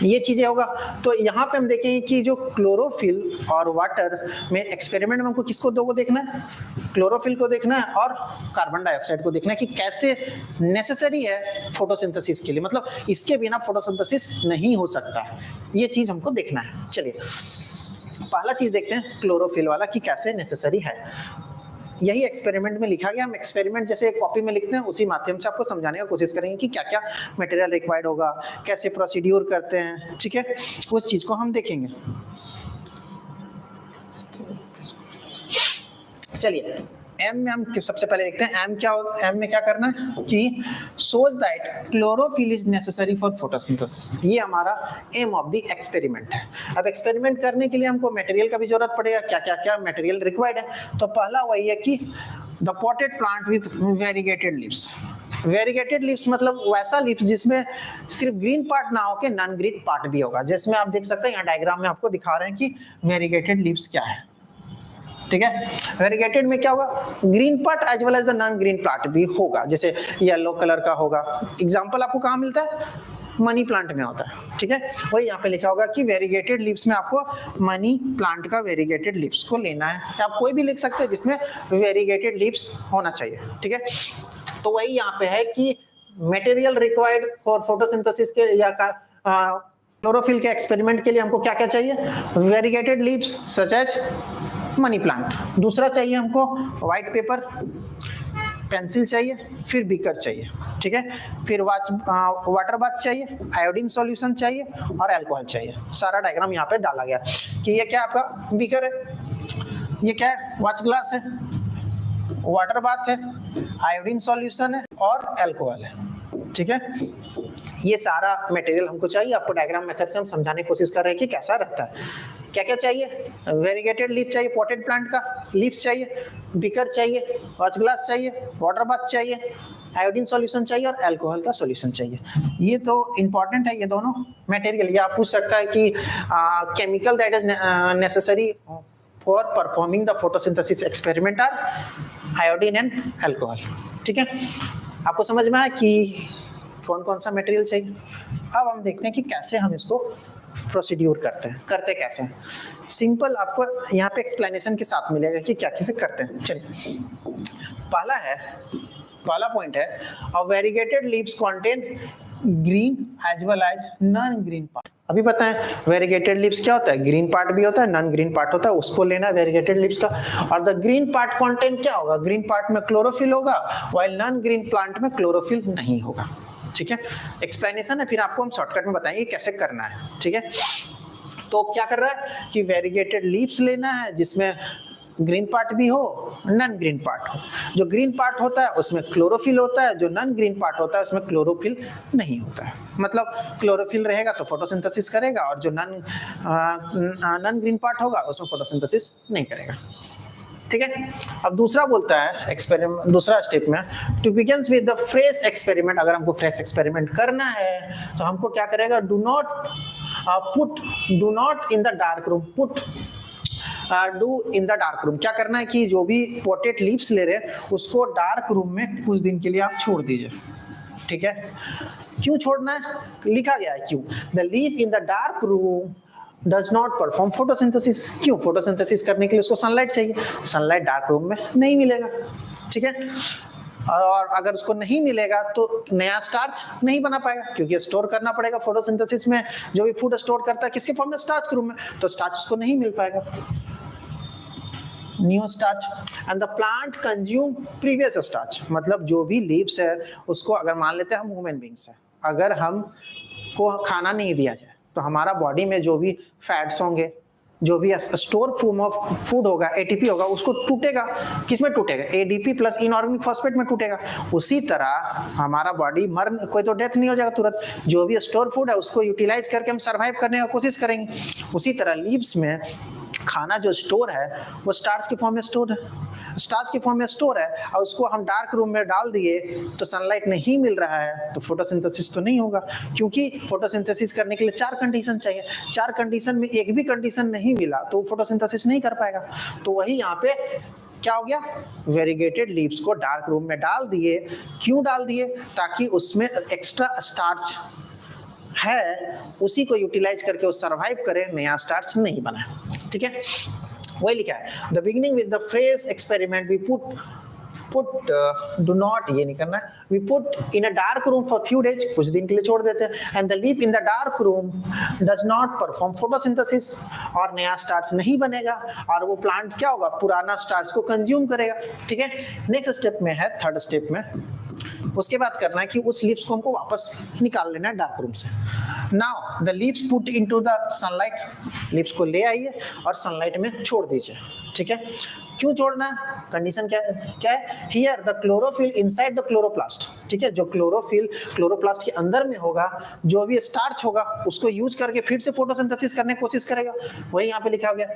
Speaker 1: ये चीजें होगा। तो यहाँ पे हम देखेंगे कि जो क्लोरोफिल और वाटर में एक्सपेरिमेंट में हमको किसको दो को देखना है, क्लोरोफिल को देखना है और कार्बन डाइऑक्साइड को देखना है कि कैसे नेसेसरी है फोटोसिंथेसिस के लिए, मतलब इसके बिना फोटोसिंथेसिस नहीं हो सकता है, ये चीज हमको देखना है। चलिए पहला चीज देखते हैं क्लोरोफिल वाला कि कैसे नेसेसरी है। यही एक्सपेरिमेंट में लिखा गया, हम एक्सपेरिमेंट जैसे एक कॉपी में लिखते हैं उसी माध्यम से आपको समझाने का कोशिश करेंगे कि क्या क्या मटेरियल रिक्वायर्ड होगा, कैसे प्रोसीड्यूर करते हैं, ठीक है, उस चीज को हम देखेंगे। चलिए एम में हम सबसे पहले लिखते हैं एम क्या होगा, एम में क्या करना है कि shows that chlorophyll is necessary for photosynthesis। ये हमारा एम ऑफ द एक्सपेरिमेंट है। अब एक्सपेरिमेंट करने के लिए हमको मटेरियल का भी जरूरत पड़ेगा, क्या क्या क्या मटेरियल रिक्वायर्ड है। तो पहला वही है कि the potted plant with variegated leaves. Variegated leaves मतलब वैसा लीव्स जिसमें सिर्फ ग्रीन पार्ट ना होके नॉन ग्रीन पार्ट भी होगा, जिसमें आप देख सकते हैं यहाँ डायग्राम में आपको दिखा रहे हैं कि वेरीगेटेड लीव्स क्या है। ठीक है, वेरीगेटेड में क्या होगा, green part as well as the non green part भी होगा, जैसे येलो कलर का होगा। एग्जांपल आपको कहाँ मिलता है, मनी प्लांट में होता है। ठीक है, वही यहाँ पे लिखा होगा कि वेरीगेटेड लीव्स में आपको मनी प्लांट का वेरीगेटेड लीव्स को लेना है। आप कोई भी लिख सकते हैं जिसमें वेरीगेटेड लीव्स होना चाहिए। ठीक है, तो वही यहाँ पे है कि मटेरियल रिक्वायर्ड फॉर फोटोसिंथेसिस के या क्लोरोफिल के एक्सपेरिमेंट के लिए हमको क्या क्या चाहिए, variegated leaves such as money plant. दूसरा चाहिए हमको व्हाइट पेपर, पेंसिल चाहिए, फिर बीकर चाहिए। ठीक है, फिर वाटर बाथ चाहिए, आयोडीन सॉल्यूशन चाहिए और अल्कोहल चाहिए। सारा डायग्राम यहाँ पे डाला गया कि ये क्या आपका बीकर है, ये क्या है वाच ग्लास है, वाटर बाथ है, आयोडीन सॉल्यूशन है और अल्कोहल है। ठीक है, ये सारा मटेरियल हमको चाहिए। आपको डायग्राम मेथड से हम समझाने की कोशिश कर रहे हैं कि कैसा रहता है। क्या क्या चाहिए, वेरीगेटेड लीफ चाहिए, पॉटेड प्लांट का लीफ चाहिए, बीकर चाहिए, वॉच ग्लास चाहिए, वाटर बाथ चाहिए, आयोडीन सॉल्यूशन चाहिए और अल्कोहल का सॉल्यूशन चाहिए। ये तो इंपॉर्टेंट है ये दोनों मटेरियल। ये आप पूछ सकता है कि chemical that is necessary for performing the photosynthesis experiment are iodine and alcohol. ठीक है, आपको समझ में आया कि कौन कौन सा मटेरियल चाहिए। अब हम देखते हैं कि कैसे हम इसको प्रोसीड्यूर करते कैसे हैं। सिंपल आपको यहाँ पे एक्सप्लेनेशन के साथ मिलेगा कि क्या कैसे करते हैं। चलिए, पहला पॉइंट है a variegated leaves contain green as well as non green part. अभी बताएं वेरीगेटेड लीव्स क्या होता है, ग्रीन पार्ट भी होता है नॉन ग्रीन पार्ट होता है, उसको लेना है वेरीगेटेड लीव्स का। और द ग्रीन पार्ट कंटेन क्या होगा, ग्रीन पार्ट में क्लोरोफिल होगा व्हाइल नॉन ग्रीन प्लांट में क्लोरोफिल नहीं होगा। ठीक है, एक्सप्लेनेशन है, फिर आपको हम शॉर्टकट में बताएंगे कैसे करना है। ठीक है, तो क्या कर रहा है कि वेरीगेटेड लीव्स लेना है जिसमें ग्रीन पार्ट भी हो नॉन ग्रीन पार्ट हो। जो ग्रीन पार्ट होता है उसमें क्लोरोफिल होता है, जो नॉन ग्रीन पार्ट होता है उसमें क्लोरोफिल नहीं होता है। मतलब क्लोरोफिल रहेगा तो फोटोसिंथेसिस करेगा और जो नॉन ग्रीन पार्ट होगा उसमें फोटोसिंथेसिस नहीं करेगा। ठीक है, अब दूसरा बोलता है एक्सपेरिमेंट, दूसरा स्टेप में to begins with the fresh experiment. अगर हमको फ्रेश एक्सपेरिमेंट करना है तो हमको क्या करेगा, do not in the dark room, do in the dark room. क्या करना है कि जो भी पॉटेड लीव्स ले रहे हैं उसको डार्क रूम में कुछ दिन के लिए आप छोड़ दीजिए। ठीक है, क्यों छोड़ना है, लिखा गया है क्यों, the leaf in the dark room does not perform photosynthesis। क्यों, फोटोसिंथेसिस करने के लिए उसको सनलाइट चाहिए, सनलाइट डार्क रूम में नहीं मिलेगा। ठीक है, और अगर उसको नहीं मिलेगा तो नया स्टार्च नहीं बना पाएगा क्योंकि स्टोर करना पड़ेगा। फोटोसिंथेसिस में जो भी फूड स्टोर करता है किसके फॉर्म में, स्टार्च के रूप में, तो स्टार्च उसको नहीं मिल पाएगा, new starch. And the plant consume previous starch. मतलब जो भी लीव्स है उसको, अगर मान लेते हैं हम ह्यूमन बींग्स है, अगर हम को खाना नहीं दिया जाए तो हमारा बॉडी में जो भी फैट्स होंगे, जो भी स्टोर फॉर्म ऑफ फूड होगा, एटीपी होगा, उसको टूटेगा। किसमें टूटेगा, एडीपी प्लस इनऑर्गेनिक फॉस्फेट में टूटेगा। उसी तरह हमारा बॉडी कोई तो डेथ नहीं हो जाएगा तुरंत, जो भी स्टोर फूड है उसको यूटिलाइज करके हम सरवाइव करने की कोशिश करेंगे। उसी तरह लीव्स में खाना जो स्टोर है वो स्टार्च के फॉर्म में स्टोर है, और उसको हम डार्क रूम में डाल दिए तो सनलाइट नहीं मिल रहा है तो फोटोसिंथेसिस तो नहीं होगा, क्योंकि फोटोसिंथेसिस करने के लिए 4 कंडीशन चाहिए। 4 कंडीशन में एक भी कंडीशन नहीं मिला तो फोटोसिंथेसिस नहीं कर पाएगा। तो वही यहाँ पे क्या हो गया, वेरीगेटेड लीव्स को डार्क रूम में डाल दिए। क्यों डाल दिए, ताकि उसमें एक्स्ट्रा स्टार्च है उसी को यूटिलाइज करके वो सरवाइव करे, नया स्टार्च नहीं बना। ठीक है, वही लिखा है, the beginning with the fresh experiment we put do not, ये नहीं करना है, we put in a dark room for few days, कुछ दिन के लिए छोड़ देते हैं। And the leaf in the dark room does not perform photosynthesis, और नया स्टार्च नहीं बनेगा और वो प्लांट क्या होगा, पुराना स्टार्च को कंज्यूम करेगा। ठीक है, नेक्स्ट स्टेप में है, थर्ड स्टेप में उसके बाद करना है कि उस लीव्स को हमको वापस निकाल लेना है डार्क रूम से। Now the leaves put into the sunlight, leaves को ले आइए और सनलाइट में छोड़ दीजिए। ठीक है, क्यों छोड़ना है? कंडीशन क्या है? Here the chlorophyll inside the chloroplast, ठीक है, जो क्लोरोफिल क्लोरोप्लास्ट के अंदर में होगा, जो भी स्टार्च होगा उसको यूज करके फिर से फोटोसिंथेसिस करने की कोशिश करेगा, वही यहाँ पे लिखा गया।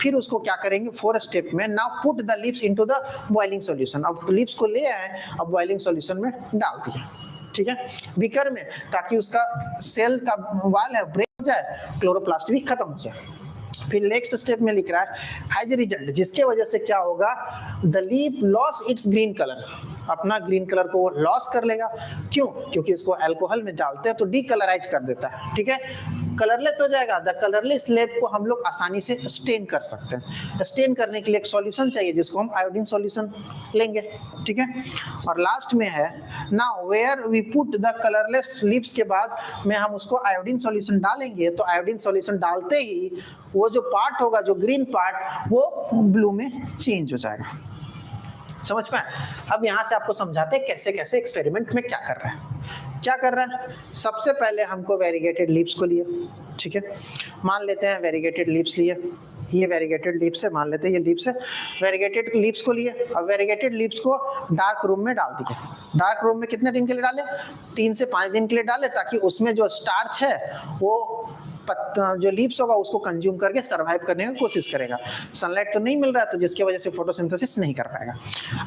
Speaker 1: फिर उसको क्या करेंगे, 4 स्टेप में, now put the leaves into the boiling solution, अब लीव्स को ले आए, अब बॉइलिंग सॉल्यूशन में डाल दिया, ठीक है, बीकर में, ताकि उसका सेल का वाल है ब्रेक हो जाए, क्लोरोप्लास्ट भी खत्म हो जाए। फिर नेक्स्ट स्टेप में लिख रहा है एज ए रिजल्ट, जिसके वजह से क्या होगा, the leaf loss it's green colour, अपना ग्रीन कलर को वो लॉस कर लेगा। क्यों? क्योंकि इसको अल्कोहल में डालते हैं तो डीकलराइज कर देता है, ठीक है, कलरलेस हो जाएगा। द कलरलेस लेप को हम लोग आसानी से स्टेन कर सकते हैं। स्टेन करने के लिए एक सॉल्यूशन चाहिए जिसको हम आयोडीन सॉल्यूशन लेंगे, ठीक है। और लास्ट में है now where we put the colourless leaves के बाद में हम उसको आयोडीन सॉल्यूशन डालेंगे, तो आयोडीन सॉल्यूशन डालते ही वो जो पार्ट होगा, जो ग्रीन पार्ट, वो ब्लू में चेंज हो जाएगा। समझ पाए? अब यहां से आपको समझाते हैं कैसे कैसे एक्सपेरिमेंट में क्या कर रहा है। क्या कर रहा है, सबसे पहले हमको वेरीगेटेड लीव्स को लिए, ठीक है, मान लेते हैं वेरीगेटेड लीव्स लिए, ये वेरीगेटेड लीव्स है, मान लेते हैं ये लीव्स है, वेरीगेटेड लीव्स को लिए। अब वेरीगेटेड लीव्स को डार्क रूम में डाल दिए। डार्क रूम में कितने दिन के लिए डाले? 3 से 5 दिन के लिए डाले, ताकि उसमें जो स्टार्च है वो जो लीव्स होगा उसको कंज्यूम करके सरवाइव करने की कोशिश करेगा। सनलाइट तो नहीं मिल रहा है, तो जिसकी वजह से फोटोसिंथेसिस नहीं कर पाएगा।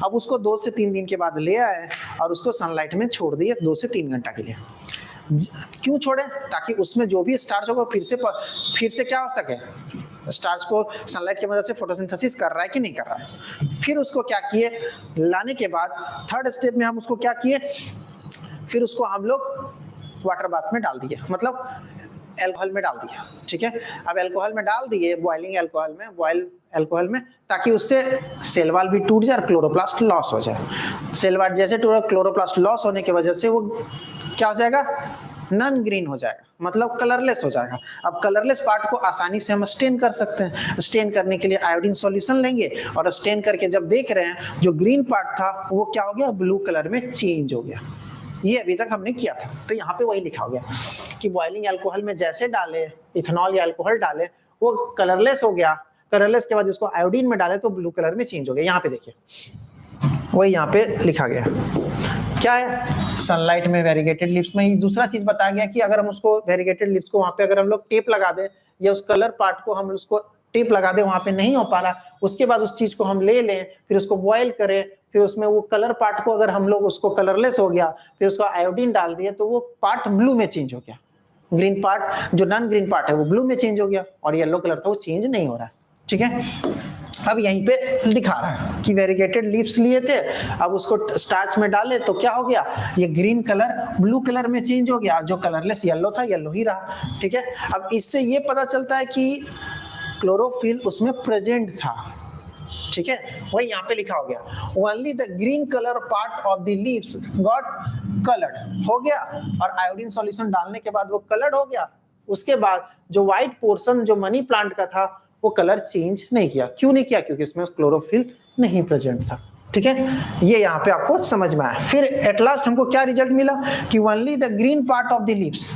Speaker 1: अब उसको 2 से 3 दिन के बाद ले आए और उसको सनलाइट में छोड़ दिए 2 से 3 घंटा के लिए। क्यों छोड़े? ताकि उसमें जो भी स्टार्च होगा फिर से क्या हो सके, स्टार्च को सनलाइट की मदद से फोटोसिंथेसिस कर रहा है कि नहीं कर रहा है। फिर उसको क्या किए, लाने के बाद थर्ड स्टेप में हम उसको क्या किए, फिर उसको हम लोग वाटर बाथ में डाल दिए, मतलब अल्कोहल में डाल दिया, ठीक है। अब अल्कोहल में डाल दिए, बॉइलिंग अल्कोहल में, बॉयल अल्कोहल में, ताकि उससे सेल वॉल भी टूट जाए और क्लोरोप्लास्ट लॉस हो जाए। सेल वॉल जैसे क्लोरोप्लास्ट लॉस होने की वजह से वो क्या हो जाएगा, नॉन ग्रीन हो जाएगा, मतलब कलरलेस हो जाएगा। अब कलरलेस पार्ट को आसानी से हम स्टेन कर सकते हैं। स्टेन करने के लिए आयोडीन सॉल्यूशन लेंगे और स्टेन करके जब देख रहे हैं जो ग्रीन पार्ट था वो क्या हो गया, ब्लू कलर में चेंज हो गया। ये अभी तक हमने किया था, तो यहाँ पे वही लिखा हो गया कि बॉइलिंग अल्कोहल में जैसे डाले, इथेनॉल या अल्कोहल डाले, वो कलरलेस हो गया। कलरलेस के बाद उसको आयोडीन में डाले तो ब्लू कलर में चेंज हो गया। यहाँ पे देखिए वही यहाँ पे लिखा गया क्या है, सनलाइट में वेरीगेटेड लीव्स में। दूसरा चीज बताया गया कि अगर हम उसको वेरीगेटेड लीव्स को वहां पे अगर हम लोग टेप लगा दें, या उस कलर पार्ट को हम उसको टेप लगा दें, वहां पे नहीं हो पा रहा, उसके बाद उस चीज को हम ले लें, फिर उसको बॉयल करें, फिर उसमें वो कलर पार्ट को अगर हम लोग उसको कलरलेस हो गया, फिर उसको आयोडीन डाल दिए, तो वो पार्ट ब्लू में चेंज हो गया। ग्रीन पार्ट, जो नॉन ग्रीन पार्ट है वो ब्लू में चेंज हो गया, और येलो कलर था वो चेंज नहीं हो रहा है, ठीक है। अब यहीं पे दिखा रहा है कि वेरीगेटेड लीव्स लिए थे, अब उसको स्टार्च में डाले तो क्या हो गया, ये ग्रीन कलर ब्लू कलर में चेंज हो गया, जो कलरलेस येलो था येलो ही रहा, ठीक है। अब इससे ये पता चलता है कि क्लोरोफिल उसमें प्रेजेंट था, ठीक है, वही यहाँ पे लिखा हो गया, only the green colour part of the leaves got coloured हो गया, और आयोडीन सॉल्यूशन डालने के बाद वो कलर्ड हो गया। उसके बाद जो व्हाइट पोर्शन जो मनी प्लांट का था वो कलर चेंज नहीं किया। क्यों नहीं किया? क्योंकि इसमें क्लोरोफिल नहीं प्रेजेंट था, ठीक है। ये यहाँ पे आपको समझ में आया। फिर एट लास्ट हमको क्या रिजल्ट मिला कि only the green part of the leaves,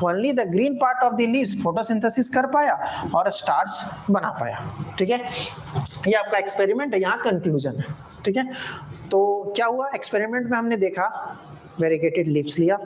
Speaker 1: only the green part of the leaves photosynthesis कर पाया और स्टार्च बना पाया, ठीक है। ये आपका एक्सपेरिमेंट है, यहाँ कंक्लूजन है, ठीक है। तो क्या हुआ एक्सपेरिमेंट में, हमने देखा वेरीगेटेड लीव्स लिया,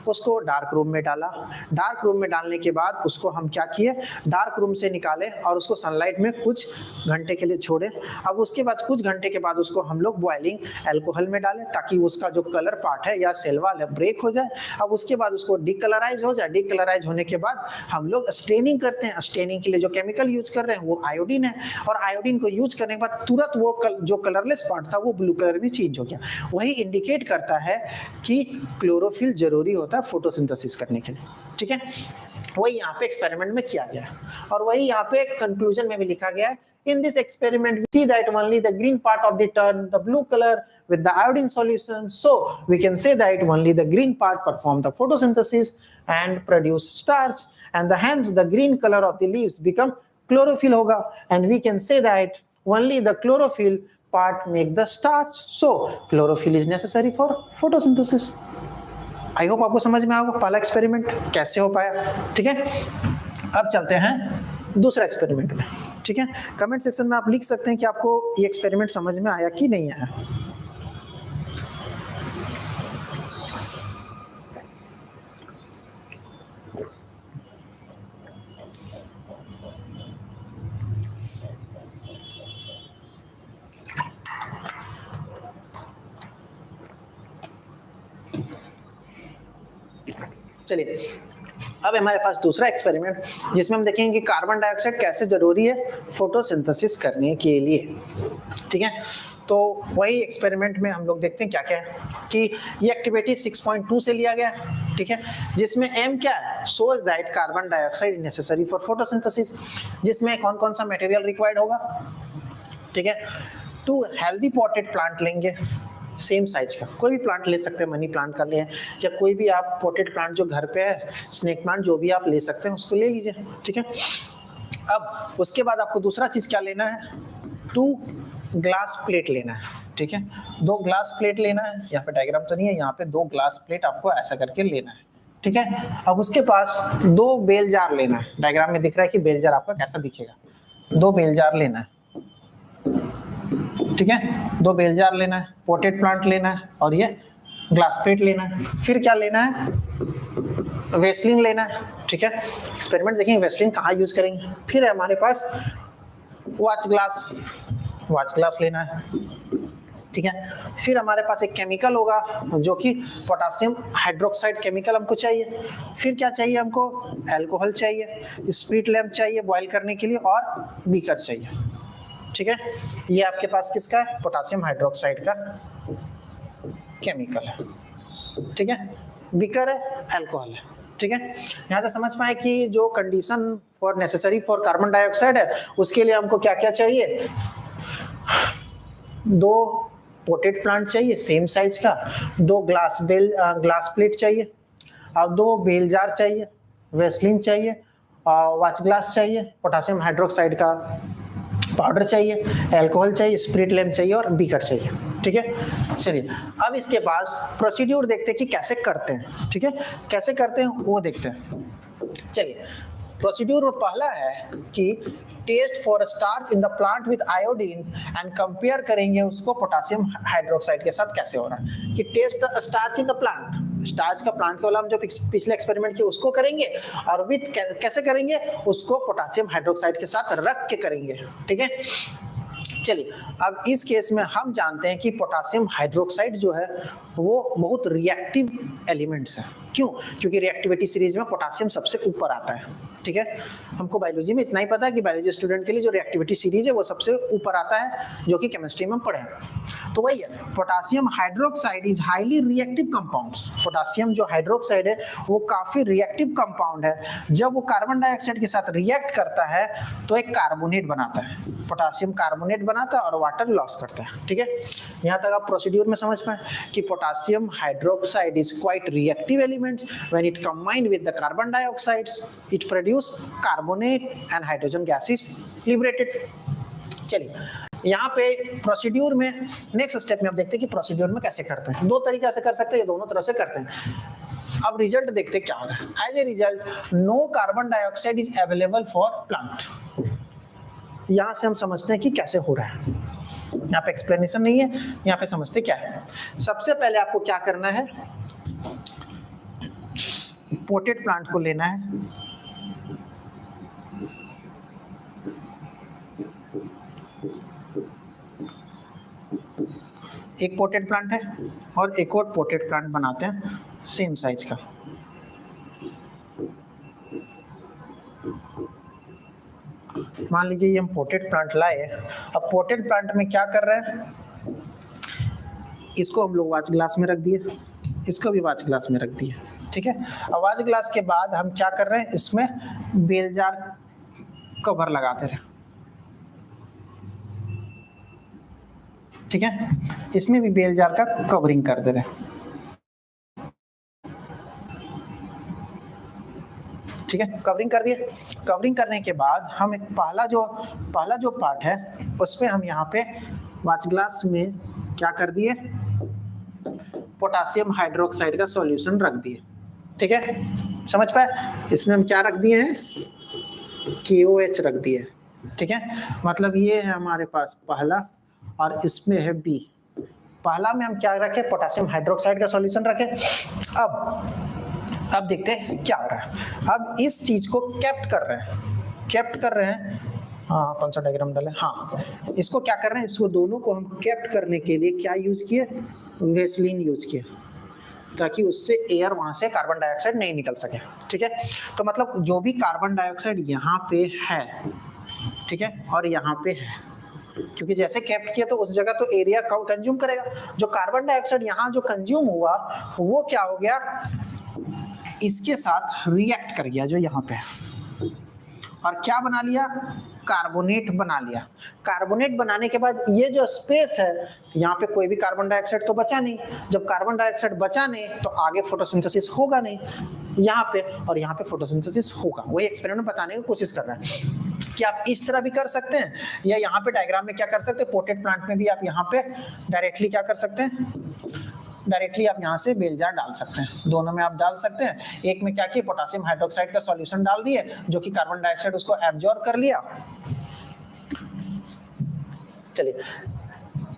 Speaker 1: उसको डार्क रूम में डाला, डार्क रूम में डालने के बाद उसको हम क्या किए, डार्क रूम से निकाले और उसको सनलाइट में कुछ घंटे के लिए छोड़े। अब उसके बाद कुछ घंटे के बाद उसको हम लोग बॉइलिंग अल्कोहल में डालें, ताकि उसका जो कलर पार्ट है या सेल वॉल है ब्रेक हो जाए। अब उसके बाद उसको डिकलराइज हो जाए, डिकलराइज होने के बाद हम लोग स्टेनिंग करते हैं। स्टेनिंग के लिए जो केमिकल यूज कर रहे हैं वो आयोडीन है, और आयोडीन को यूज करने के बाद तुरंत वो जो कलरलेस पार्ट था वो ब्लू कलर में चेंज हो गया। वही इंडिकेट करता है कि क्लोरोफिल जरूरी होता है फोटोसिंथेसिस करने के लिए, ठीक है। वही यहाँ पे एक्सपेरिमेंट में किया गया है, और वही यहाँ पे कंक्लूजन में भी लिखा गया है, in this experiment we see that only the green part of the turn the blue color with the iodine solution, so we can say that only the green part perform the photosynthesis and produce starch, and hence the green color of the leaves become chlorophyll hoga, and we can say that only the chlorophyll part make the starch, so chlorophyll is necessary for photosynthesis. I hope आपको समझ में आएगा पहला experiment कैसे हो पाया, ठीक है। अब चलते हैं दूसरा एक्सपेरिमेंट में, ठीक है, कमेंट सेक्शन में आप लिख सकते हैं कि आपको ये एक्सपेरिमेंट समझ में आया कि नहीं आया। चलिए अब हमारे पास दूसरा एक्सपेरिमेंट जिसमें हम देखेंगे कि कार्बन डाइऑक्साइड कैसे जरूरी है फोटोसिंथेसिस करने के लिए। ठीक है, तो वही एक्सपेरिमेंट में हम लोग देखते हैं क्या क्या है कि ये एक्टिविटी 6.2 से लिया गया है। ठीक है, जिसमें एम क्या है, shows that carbon dioxide necessary for photosynthesis, जिसमें कौन कौन सा मटेरियल रिक्वायर्ड होगा। ठीक है, 2 हेल्दी पॉटेड प्लांट लेंगे सेम साइज का, कोई भी प्लांट ले सकते हैं, मनी प्लांट का ले या कोई भी आप पोटेड प्लांट जो घर पे है, स्नेक प्लांट जो भी आप ले सकते हैं उसको ले लीजिए। ठीक है, अब उसके बाद आपको दूसरा चीज क्या लेना है, 2 ग्लास प्लेट लेना है। ठीक है, 2 ग्लास प्लेट लेना है, यहाँ पे डायग्राम तो नहीं है, यहाँ पे 2 ग्लास प्लेट आपको ऐसा करके लेना है। ठीक है, अब उसके पास 2 बेल जार लेना है, डायग्राम में दिख रहा है कि बेल जार आपका कैसा दिखेगा, 2 बेल जार लेना है। ठीक है, 2 बेल जार लेना है, पोटेड प्लांट लेना है और ये ग्लास प्लेट लेना है। फिर क्या लेना है, वेस्लिन लेना है। ठीक है, एक्सपेरिमेंट देखेंगे वेस्लिन कहाँ यूज करेंगे। फिर है हमारे पास वॉच ग्लास लेना है। ठीक है, फिर हमारे पास एक केमिकल होगा जो कि पोटेशियम हाइड्रोक्साइड केमिकल हमको चाहिए। फिर क्या चाहिए हमको, अल्कोहल चाहिए, स्पिरिट लैम्प चाहिए बॉयल करने के लिए और बीकर चाहिए। ठीक है, ये आपके पास किसका है, पोटेशियम हाइड्रोक्साइड का केमिकल है। ठीक है, बीकर है, अल्कोहल है। ठीक है, यहाँ से समझ पाए कि जो condition for necessary for carbon dioxide है उसके लिए हमको क्या क्या चाहिए, 2 पोटेड प्लांट चाहिए सेम साइज का, 2 ग्लास प्लेट चाहिए और 2 बेल जार चाहिए, वेस्लिन चाहिए, वॉच ग्लास चाहिए, पोटेशियम हाइड्रोक्साइड का पाउडर चाहिए, अल्कोहल चाहिए, स्पिरिट लैम्प चाहिए और बीकर चाहिए। ठीक है, चलिए अब इसके पास प्रोसीड्यूर देखते हैं कि कैसे करते हैं। ठीक है, कैसे करते हैं वो देखते हैं। चलिए प्रोसीड्यूर में पहला है कि test for starch in the plant with iodine and compare करेंगे उसको पोटेशियम हाइड्रोक्साइड के साथ कैसे हो रहा है, कि test the starch in the plant, starch का प्लांट के वाला हम जो पिछले एक्सपेरिमेंट किए उसको करेंगे और विद कैसे करेंगे उसको पोटेशियम हाइड्रोक्साइड के साथ रख के करेंगे। ठीक है, चलिए अब इस केस में हम जानते हैं कि पोटेशियम हाइड्रोक्साइड जो है वो बहुत रिएक्टिव एलिमेंट्स है। क्यों, क्योंकि रिएक्टिविटी सीरीज में पोटेशियम सबसे ऊपर आता है। ठीक है, हमको बायोलॉजी में इतना ही पता है कि बायोलॉजी स्टूडेंट के लिए जो रिएक्टिविटी सीरीज है वो सबसे ऊपर आता है, जो कि केमिस्ट्री में पढ़े हैं। तो वही है, potassium hydroxide is highly reactive compounds. Potassium जो हाइड्रोक्साइड है वो काफी रिएक्टिव कंपाउंड है। जब वो कार्बन डाइऑक्साइड के साथ रिएक्ट करता है तो एक कार्बोनेट बनाता है, पोटेशियम कार्बोनेट बनाता है और वाटर लॉस करता है। ठीक है, यहाँ तक आप प्रोसीड्यूर में समझ पाए कि potassium hydroxide is quite reactive elements when it combined with the carbon dioxides it produce carbonate and hydrogen gas is liberated. चलिए यहाँ पे प्रोसीड्यूर में नेक्स्ट स्टेप में आप देखते हैं कि प्रोसीड्यूर में कैसे करते हैं। 2 तरीका से कर सकते हैं, दोनों तरह से करते हैं। अब रिजल्ट देखते क्या हो रहा है। As a result no carbon dioxide is available for plant. यहाँ से हम समझते हैं कि कैसे हो रहा है, यहाँ पे एक्सप्लेनेशन नहीं है, यहाँ पे समझते क्या है। सबसे पहले आपको क्या करना है, पोटेड प्लांट को लेना है, एक पोटेड प्लांट है और एक और पोटेड प्लांट बनाते हैं सेम साइज का। मान लीजिए ये हम पोटेड प्लांट लाए। अब पोटेड प्लांट में क्या कर रहे हैं, इसको हम लोग वॉच ग्लास में रख दिए, इसको भी वॉच ग्लास में रख दिए। ठीक है, अब वॉच ग्लास के बाद हम क्या कर रहे हैं, इसमें बेल जार कवर लगाते रहे। ठीक है, इसमें भी बेल जार का कवरिंग कर दे रहे। ठीक है, कवरिंग कर दिए। कवरिंग करने के बाद हम एक पहला जो पार्ट है उस पे हम यहाँ पे वॉच ग्लास में क्या कर दिए, पोटेशियम हाइड्रोक्साइड का सॉल्यूशन रख दिए। ठीक है, समझ पाए, इसमें हम क्या रख दिए हैं, KOH रख दिए। ठीक है, मतलब ये है हमारे पास पहला और इसमें है बी। पहला में हम क्या रखे, पोटेशियम हाइड्रोक्साइड का सॉल्यूशन रखे। अब देखते हैं क्या हो रहा है। अब इस चीज को कैप्ट कर रहे हैं, हाँ कौन सा डायग्राम डाले, हाँ इसको क्या कर रहे हैं, इसको दोनों को हम कैप्ट करने के लिए क्या यूज किए, वेसलीन यूज किए, ताकि उससे एयर वहां से कार्बन डाइऑक्साइड नहीं निकल सके। ठीक है, तो मतलब जो भी कार्बन डाइऑक्साइड यहाँ पे है, ठीक है, और यहाँ पे है, क्योंकि जैसे कैप्ट किया तो उस जगह तो एरिया कंज्यूम करेगा। जो कार्बन डाइऑक्साइड यहाँ जो कंज्यूम हुआ वो क्या हो गया, इसके साथ रिएक्ट कर गया जो यहाँ पे है, और क्या बना लिया, कार्बोनेट बना लिया। कार्बोनेट बनाने के बाद ये जो स्पेस है, यहाँ पे कोई भी कार्बन डाइऑक्साइड तो बचा नहीं। जब कार्बन डाइऑक्साइड बचा नहीं तो आगे फोटोसिंथेसिस होगा नहीं यहाँ पे, और यहाँ पे फोटोसिंथेसिस होगा। वही एक्सपेरिमेंट बताने की कोशिश कर रहा है कि आप इस तरह भी कर सकते हैं, या यहाँ पे डायग्राम में क्या कर सकते हैं, पोटेड प्लांट में भी आप यहाँ पे डायरेक्टली क्या कर सकते हैं, डायरेक्टली आप यहाँ से बेल जार डाल सकते हैं। दोनों में आप डाल सकते हैं। एक में क्या किया, पोटेशियम हाइड्रोक्साइड का सॉल्यूशन डाल दिए जो कि कार्बन डाइऑक्साइड उसको एब्जॉर्ब कर लिया। चलिए,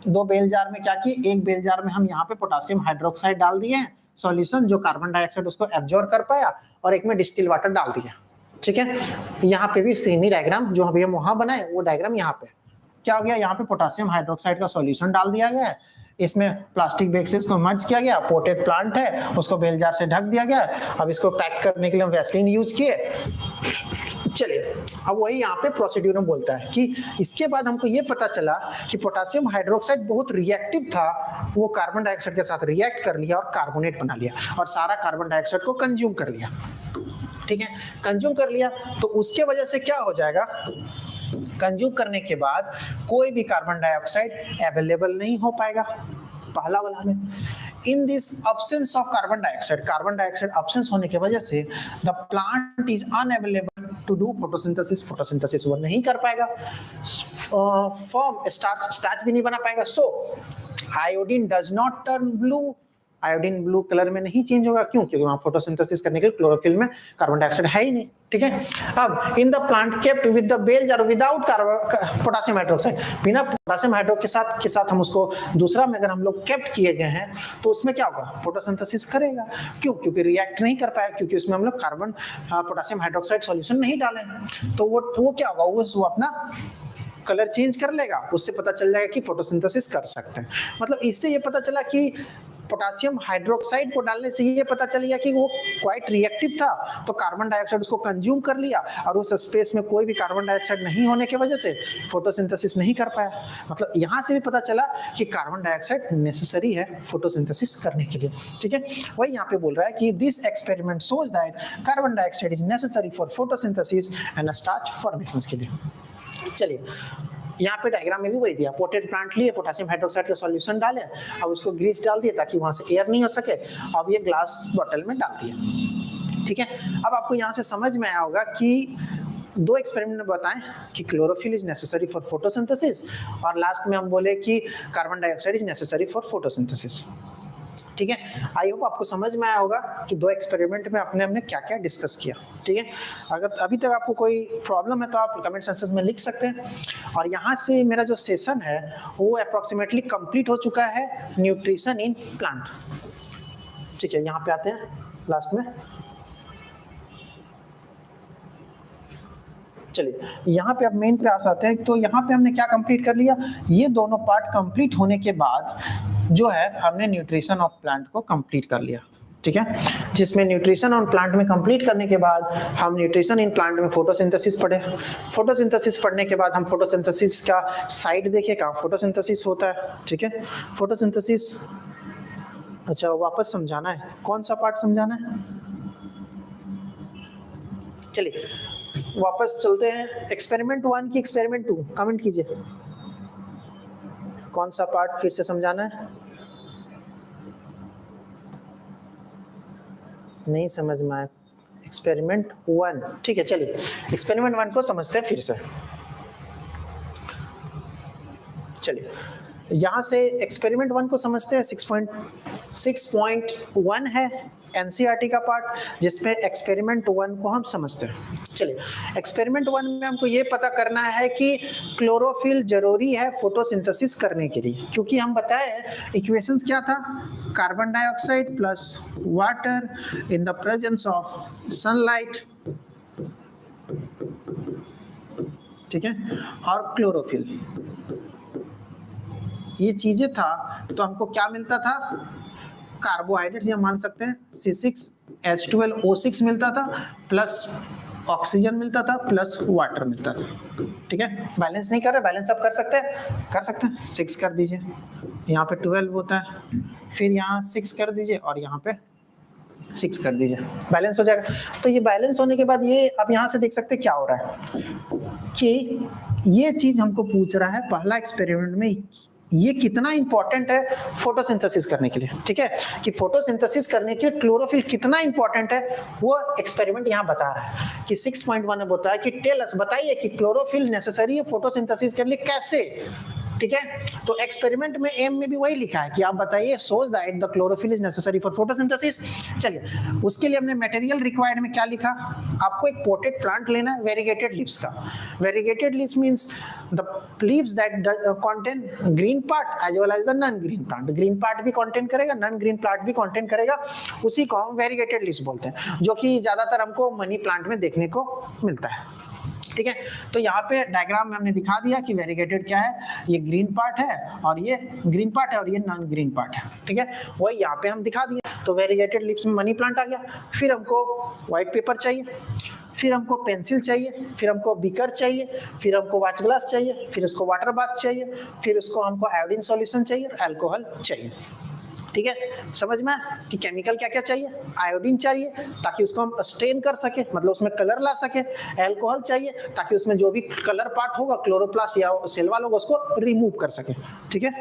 Speaker 1: दो बेल जार में क्या किए, एक बेल जार में हम यहाँ पे पोटेशियम हाइड्रोक्साइड डाल दिए सॉल्यूशन जो कार्बन डाइऑक्साइड उसको एब्जॉर्ब कर पाया, और एक में डिस्टिल वाटर डाल दिया। ठीक है, यहाँ पे भी सेम ही डायग्राम जो अभी हम वहां बनाए वो डायग्राम यहाँ पे क्या हो गया, यहाँ पे पोटेशियम हाइड्रोक्साइड का सॉल्यूशन डाल दिया गया है, इसमें प्लास्टिक बैग से इसको मर्ज किया गया, पोटेड प्लांट है उसको बेल जार से ढक दिया गया। अब इसको पैक करने के लिए हम वैसलीन यूज किए। चलिए, अब वही यहाँ पे प्रोसीड्यूर में बोलता है कि इसके बाद हमको ये पता चला कि पोटेशियम हाइड्रोक्साइड बहुत रिएक्टिव था, वो कार्बन डाइऑक्साइड के साथ रिएक्ट कर लिया और कार्बोनेट बना लिया, और सारा कार्बन डाइऑक्साइड को कंज्यूम कर लिया। ठीक है, कंज्यूम कर लिया तो उसके वजह से क्या हो जाएगा, कंज्यूम करने के बाद कोई भी कार्बन डाइऑक्साइड अवेलेबल नहीं हो पाएगा पहला वाला में। In this absence of carbon dioxide absence होने की वजह से the plant is unavailable to do photosynthesis वो नहीं कर पाएगा, फॉर्म स्टार्च भी नहीं बना पाएगा। So iodine does not turn blue, iodine blue colour में नहीं चेंज होगा। क्यों? क्योंकि वहां फोटोसिंथेसिस करने के लिए क्लोरोफिल में कार्बन डाइऑक्साइड है ही नहीं। ठीक है, अब in the plant kept with the bell jar without potassium hydroxide, बिना पोटेशियम हाइड्रोक्साइड के साथ हम उसको दूसरा में अगर हम लोग केप्ट किए गए हैं तो उसमें क्या होगा, फोटोसिंथेसिस करेगा। क्यों? क्योंकि रिएक्ट नहीं कर पाया, क्योंकि उसमें हम लोग कार्बन पोटेशियम हाइड्रोक्साइड सॉल्यूशन नहीं डाले, तो वो क्या होगा, वो अपना कलर चेंज कर लेगा, उससे पता चल जाएगा कि फोटोसिंथेसिस कर सकते हैं। मतलब इससे ये पता चला कि पोटेशियम हाइड्रोक्साइड को डालने से ये पता चल गया कि वो क्वाइट रिएक्टिव था, तो कार्बन डाइऑक्साइड उसको कंज्यूम कर लिया, और उस स्पेस में कोई भी कार्बन डाइऑक्साइड नहीं होने की वजह से फोटोसिंथेसिस नहीं कर पाया। मतलब यहाँ से भी पता चला कि कार्बन डाइऑक्साइड नेसेसरी है फोटोसिंथेसिस करने के लिए। ठीक है, वही यहाँ पे बोल रहा है कि this experiment shows that carbon dioxide is necessary for photosynthesis and starch formation के लिए। चलिए, यहाँ पे डायग्राम में भी वही दिया, पोटेड प्लांट लिए, पोटेशियम हाइड्रोक्साइड का सॉल्यूशन डाले, अब उसको ग्रीस डाल दिया ताकि वहां से एयर नहीं हो सके, अब ये ग्लास बॉटल में डाल दिया। ठीक है, अब आपको यहाँ से समझ में आया होगा कि दो एक्सपेरिमेंट में बताएं कि chlorophyll is necessary for photosynthesis, और लास्ट में हम बोले कि carbon dioxide is necessary for photosynthesis. ठीक है, आई होप आपको समझ में आया होगा कि दो एक्सपेरिमेंट में हमने क्या क्या डिस्कस किया। ठीक है, अगर अभी तक आपको कोई प्रॉब्लम है तो आप कमेंट सेक्शन में लिख सकते हैं। और यहाँ से मेरा जो सेशन है वो अप्रोक्सीमेटली कंप्लीट हो चुका है, न्यूट्रिशन इन प्लांट। ठीक है, यहाँ पे आते हैं लास्ट में। चलिए, यहाँ पे अब मेन प्रयास आते हैं। तो यहाँ पे हमने क्या कंप्लीट कर लिया, ये दोनों पार्ट कंप्लीट होने के बाद जो है हमने न्यूट्रिशन ऑफ प्लांट को कंप्लीट कर लिया। ठीक है, जिसमें न्यूट्रिशन ऑन प्लांट में कंप्लीट करने के बाद हम न्यूट्रिशन इन प्लांट में फोटोसिंथेसिस पढ़े। फोटोसिंथेसिस पढ़ने के बाद हम फोटोसिंथेसिस का साइड देखे, कहाँ फोटोसिंथेसिस होता है। ठीक है, फोटोसिंथेसिस, अच्छा वापस समझाना है, कौन सा पार्ट समझाना है? चलिए वापस चलते हैं, एक्सपेरिमेंट 1 की एक्सपेरिमेंट 2 कमेंट कीजिए, कौन सा पार्ट फिर से समझाना है? नहीं समझ में आया, एक्सपेरिमेंट 1। ठीक है, चलिए एक्सपेरिमेंट 1 को समझते हैं फिर से। चलिए यहाँ से एक्सपेरिमेंट 1 को समझते हैं। 6.1 है एनसीईआरटी का पार्ट जिसपे एक्सपेरिमेंट 1 को हम समझते हैं। चलिए, एक्सपेरिमेंट 1 में हमको ये पता करना है कि क्लोरोफिल जरूरी है फोटोसिंथेसिस करने के लिए, क्योंकि हम बताए इक्वेशंस क्या था, carbon dioxide plus water in the presence of sunlight, ठीक है, और क्लोरोफिल, ये चीजें था तो हमको क्या मिलता था, कार्बोहाइड्रेट्स ये मान सकते हैं C6H12O6 मिलता था, प्लस ऑक्सीजन मिलता था, प्लस वाटर मिलता था, ठीक है। बैलेंस नहीं कर रहे, बैलेंस आप कर सकते हैं 6 कर दीजिए, यहाँ पे 12 होता है, फिर यहाँ 6 कर दीजिए और यहाँ पे 6 कर दीजिए, बैलेंस हो जाएगा। तो ये बैलेंस होने के बाद ये अब यहाँ से देख सकते हैं क्या हो रहा है कि ये चीज हमको पूछ रहा है पहला एक्सपेरिमेंट में, ये कितना इंपॉर्टेंट है फोटोसिंथेसिस करने के लिए, ठीक है, कि फोटोसिंथेसिस करने के लिए क्लोरोफिल कितना इंपॉर्टेंट है, वो एक्सपेरिमेंट यहाँ बता रहा है कि 6.1 में बताया कि टेल अस, बताइए कि क्लोरोफिल नेसेसरी है फोटोसिंथेसिस के लिए कैसे, ठीक है। तो एक्सपेरिमेंट में एम में भी वही लिखा है कि आप बताइए सोच that the chlorophyll is necessary for photosynthesis. चलिए, उसके लिए हमने मटेरियल रिक्वायर्ड में क्या लिखा, आपको एक पोटेड प्लांट लेना है वेरीगेटेड लीव्स का। Variegated leaves means the leaves that contain green part as well as the non green part, green part भी कंटेन करेगा, नॉन ग्रीन पार्ट भी कंटेन करेगा, उसी को हम वेरीगेटेड लीव्स बोलते हैं, जो कि ज्यादातर हमको मनी प्लांट में देखने को मिलता है, ठीक है। तो यहाँ पे डायग्राम में हमने दिखा दिया कि वेरीगेटेड क्या है, ये ग्रीन पार्ट है और ये ग्रीन पार्ट है और ये नॉन ग्रीन पार्ट है, ठीक है, वही यहाँ पे हम दिखा दिए। तो वेरीगेटेड लीव्स में मनी प्लांट आ गया, फिर हमको व्हाइट पेपर चाहिए, फिर हमको पेंसिल चाहिए, फिर हमको बीकर चाहिए, फिर हमको वाच ग्लास चाहिए, फिर उसको वाटर बाथ चाहिए, फिर उसको हमको आयोडीन सॉल्यूशन चाहिए, अल्कोहल चाहिए, ठीक है। समझ में कि केमिकल क्या क्या चाहिए, आयोडीन चाहिए ताकि उसको हम स्टेन कर सके, मतलब उसमें कलर ला सके, अल्कोहल चाहिए ताकि उसमें जो भी कलर पार्ट होगा क्लोरोप्लास्ट या सेल वाल होगा उसको रिमूव कर सके, ठीक है।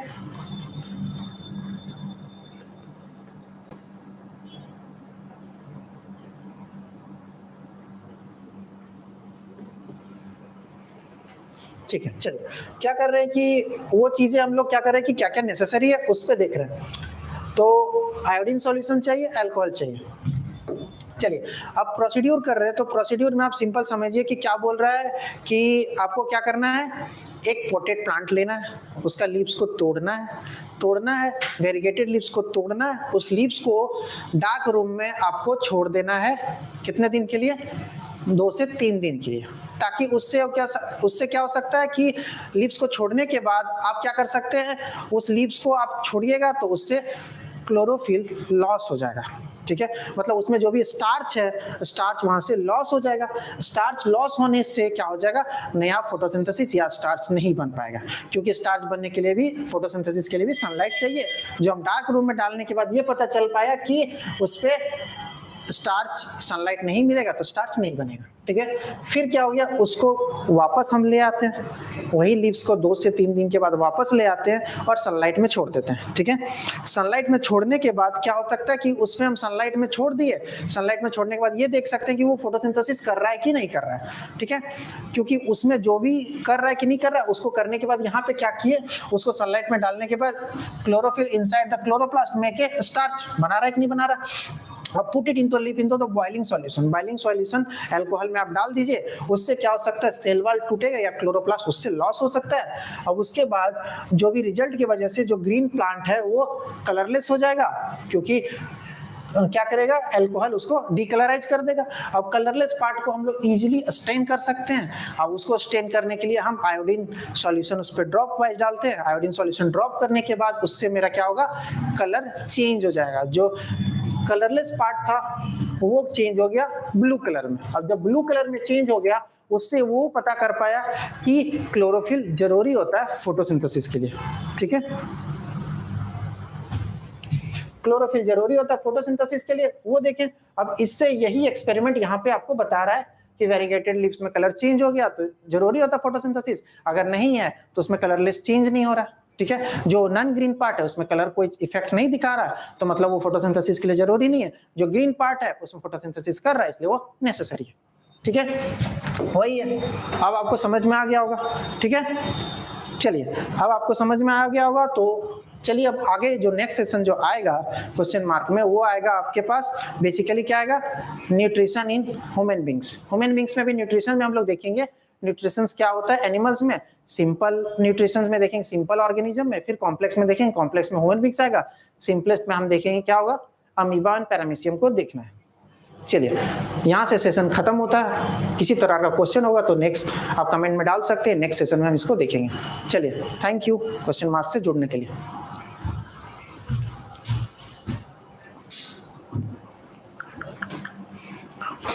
Speaker 1: ठीक है, चलिए क्या कर रहे हैं कि वो चीजें हम लोग क्या कर रहे हैं कि क्या क्या नेसेसरी है उस पर देख रहे हैं। तो आयोडीन सॉल्यूशन चाहिए, अल्कोहल चाहिए। चलिए अब प्रोसीड्यूर कर रहे हैं, तो प्रोसीड्यूर में आप सिंपल समझिए कि क्या बोल रहा है कि आपको क्या करना है, एक पोटेड प्लांट लेना है, उसका लीव्स को तोड़ना है, वेरीगेटेड लीव्स को तोड़ना है, उस लीव्स को डार्क रूम में आपको छोड़ देना है, कितने दिन के लिए, 2 से 3 दिन के लिए, ताकि उससे क्या हो सकता है कि लीव्स को छोड़ने के बाद आप क्या कर सकते हैं, उस लीव्स को आप छोड़िएगा तो उससे क्लोरोफिल लॉस हो जाएगा, ठीक है, मतलब उसमें जो भी स्टार्च है, स्टार्च वहां से लॉस हो जाएगा। स्टार्च लॉस होने से क्या हो जाएगा, नया फोटोसिंथेसिस या स्टार्च नहीं बन पाएगा, क्योंकि स्टार्च बनने के लिए भी, फोटोसिंथेसिस के लिए भी सनलाइट चाहिए, जो हम डार्क रूम में डालने के बाद ये पता चल पाया कि उस पे स्टार्च, सनलाइट नहीं मिलेगा तो स्टार्च नहीं बनेगा, ठीक है। फिर क्या हो गया, उसको वापस हम ले आते हैं, वही लीव्स को 2 से 3 दिन के बाद वापस ले आते हैं और सनलाइट में छोड़ देते हैं, ठीक है। सनलाइट में छोड़ने के बाद क्या हो सकता है कि उसमें हम सनलाइट में छोड़ दिए, सनलाइट में छोड़ने के बाद ये देख सकते हैं कि वो फोटोसिंथेसिस कर रहा है कि नहीं कर रहा है, ठीक है, क्योंकि उसमें जो भी कर रहा है कि नहीं कर रहा है, उसको करने के बाद यहाँ पे क्या किए, उसको सनलाइट में डालने के बाद क्लोरोफिल इनसाइड द क्लोरोप्लास्ट में के स्टार्च बना रहा है कि नहीं बना रहा, अब put it into leaf into the boiling solution alcohol में आप डाल दीजिए, उससे क्या हो सकता है, सेल वॉल टूटेगा या क्लोरोप्लास्ट उससे लॉस हो सकता है। अब उसके बाद जो भी रिजल्ट की वजह से जो ग्रीन प्लांट है वो कलरलेस हो जाएगा, क्योंकि क्या करेगा, अल्कोहल उसको डीकलराइज कर देगा। अब कलरलेस पार्ट को हम लोग इजीली स्टेन कर सकते हैं। अब उसको स्टेन करने के लिए हम आयोडीन सॉल्यूशन उस पर ड्रॉप वाइज डालते हैं, आयोडीन सॉल्यूशन ड्रॉप करने के बाद उससे मेरा क्या होगा, कलर चेंज हो जाएगा, जो कलरलेस पार्ट था वो चेंज हो गया ब्लू कलर में। अब जब ब्लू कलर में चेंज हो गया, उससे वो पता कर पाया कि क्लोरोफिल जरूरी होता है फोटोसिंथेसिस के लिए, ठीक है, क्लोरोफिल जरूरी होता है फोटोसिंथेसिस के लिए, वो देखें। अब इससे यही एक्सपेरिमेंट यहाँ पे आपको बता रहा है कि वेरीगेटेड लीव्स में कलर चेंज हो गया तो जरूरी होता है फोटोसिंथेसिस, अगर नहीं है तो उसमें कलरलेस चेंज नहीं हो रहा, ठीक है। जो नॉन ग्रीन पार्ट है उसमें कलर कोई इफेक्ट नहीं दिखा रहा है, तो मतलब वो फोटोसिंथेसिस के लिए जरूरी नहीं है। जो ग्रीन पार्ट है उसमें फोटोसिंथेसिस कर रहा है, इसलिए वो नेसेसरी है, ठीक है, वही है। अब आपको समझ में आ गया होगा, ठीक है। चलिए अब आपको समझ में आ गया होगा, तो चलिए अब आगे जो नेक्स्ट सेशन जो आएगा क्वेश्चन मार्क में, वो आएगा आपके पास बेसिकली क्या आएगा, nutrition in human beings. Human beings में भी न्यूट्रिशन में हम लोग देखेंगे न्यूट्रिशन क्या होता है एनिमल्स में, सिंपल न्यूट्रिशन में देखेंगे सिंपल ऑर्गेनिज्म में, फिर कॉम्प्लेक्स में देखेंगे कॉम्प्लेक्स में ह्यूमन बींग्स आएगा, सिंपलेस्ट में हम देखेंगे क्या होगा, अमीबा एंड पैरामीशियम को देखना है। चलिए यहाँ से सेशन खत्म होता है। किसी तरह का क्वेश्चन होगा तो नेक्स्ट आप कमेंट में डाल सकते हैं, नेक्स्ट सेशन में हम इसको देखेंगे। चलिए थैंक यू क्वेश्चन मार्क से जुड़ने के लिए।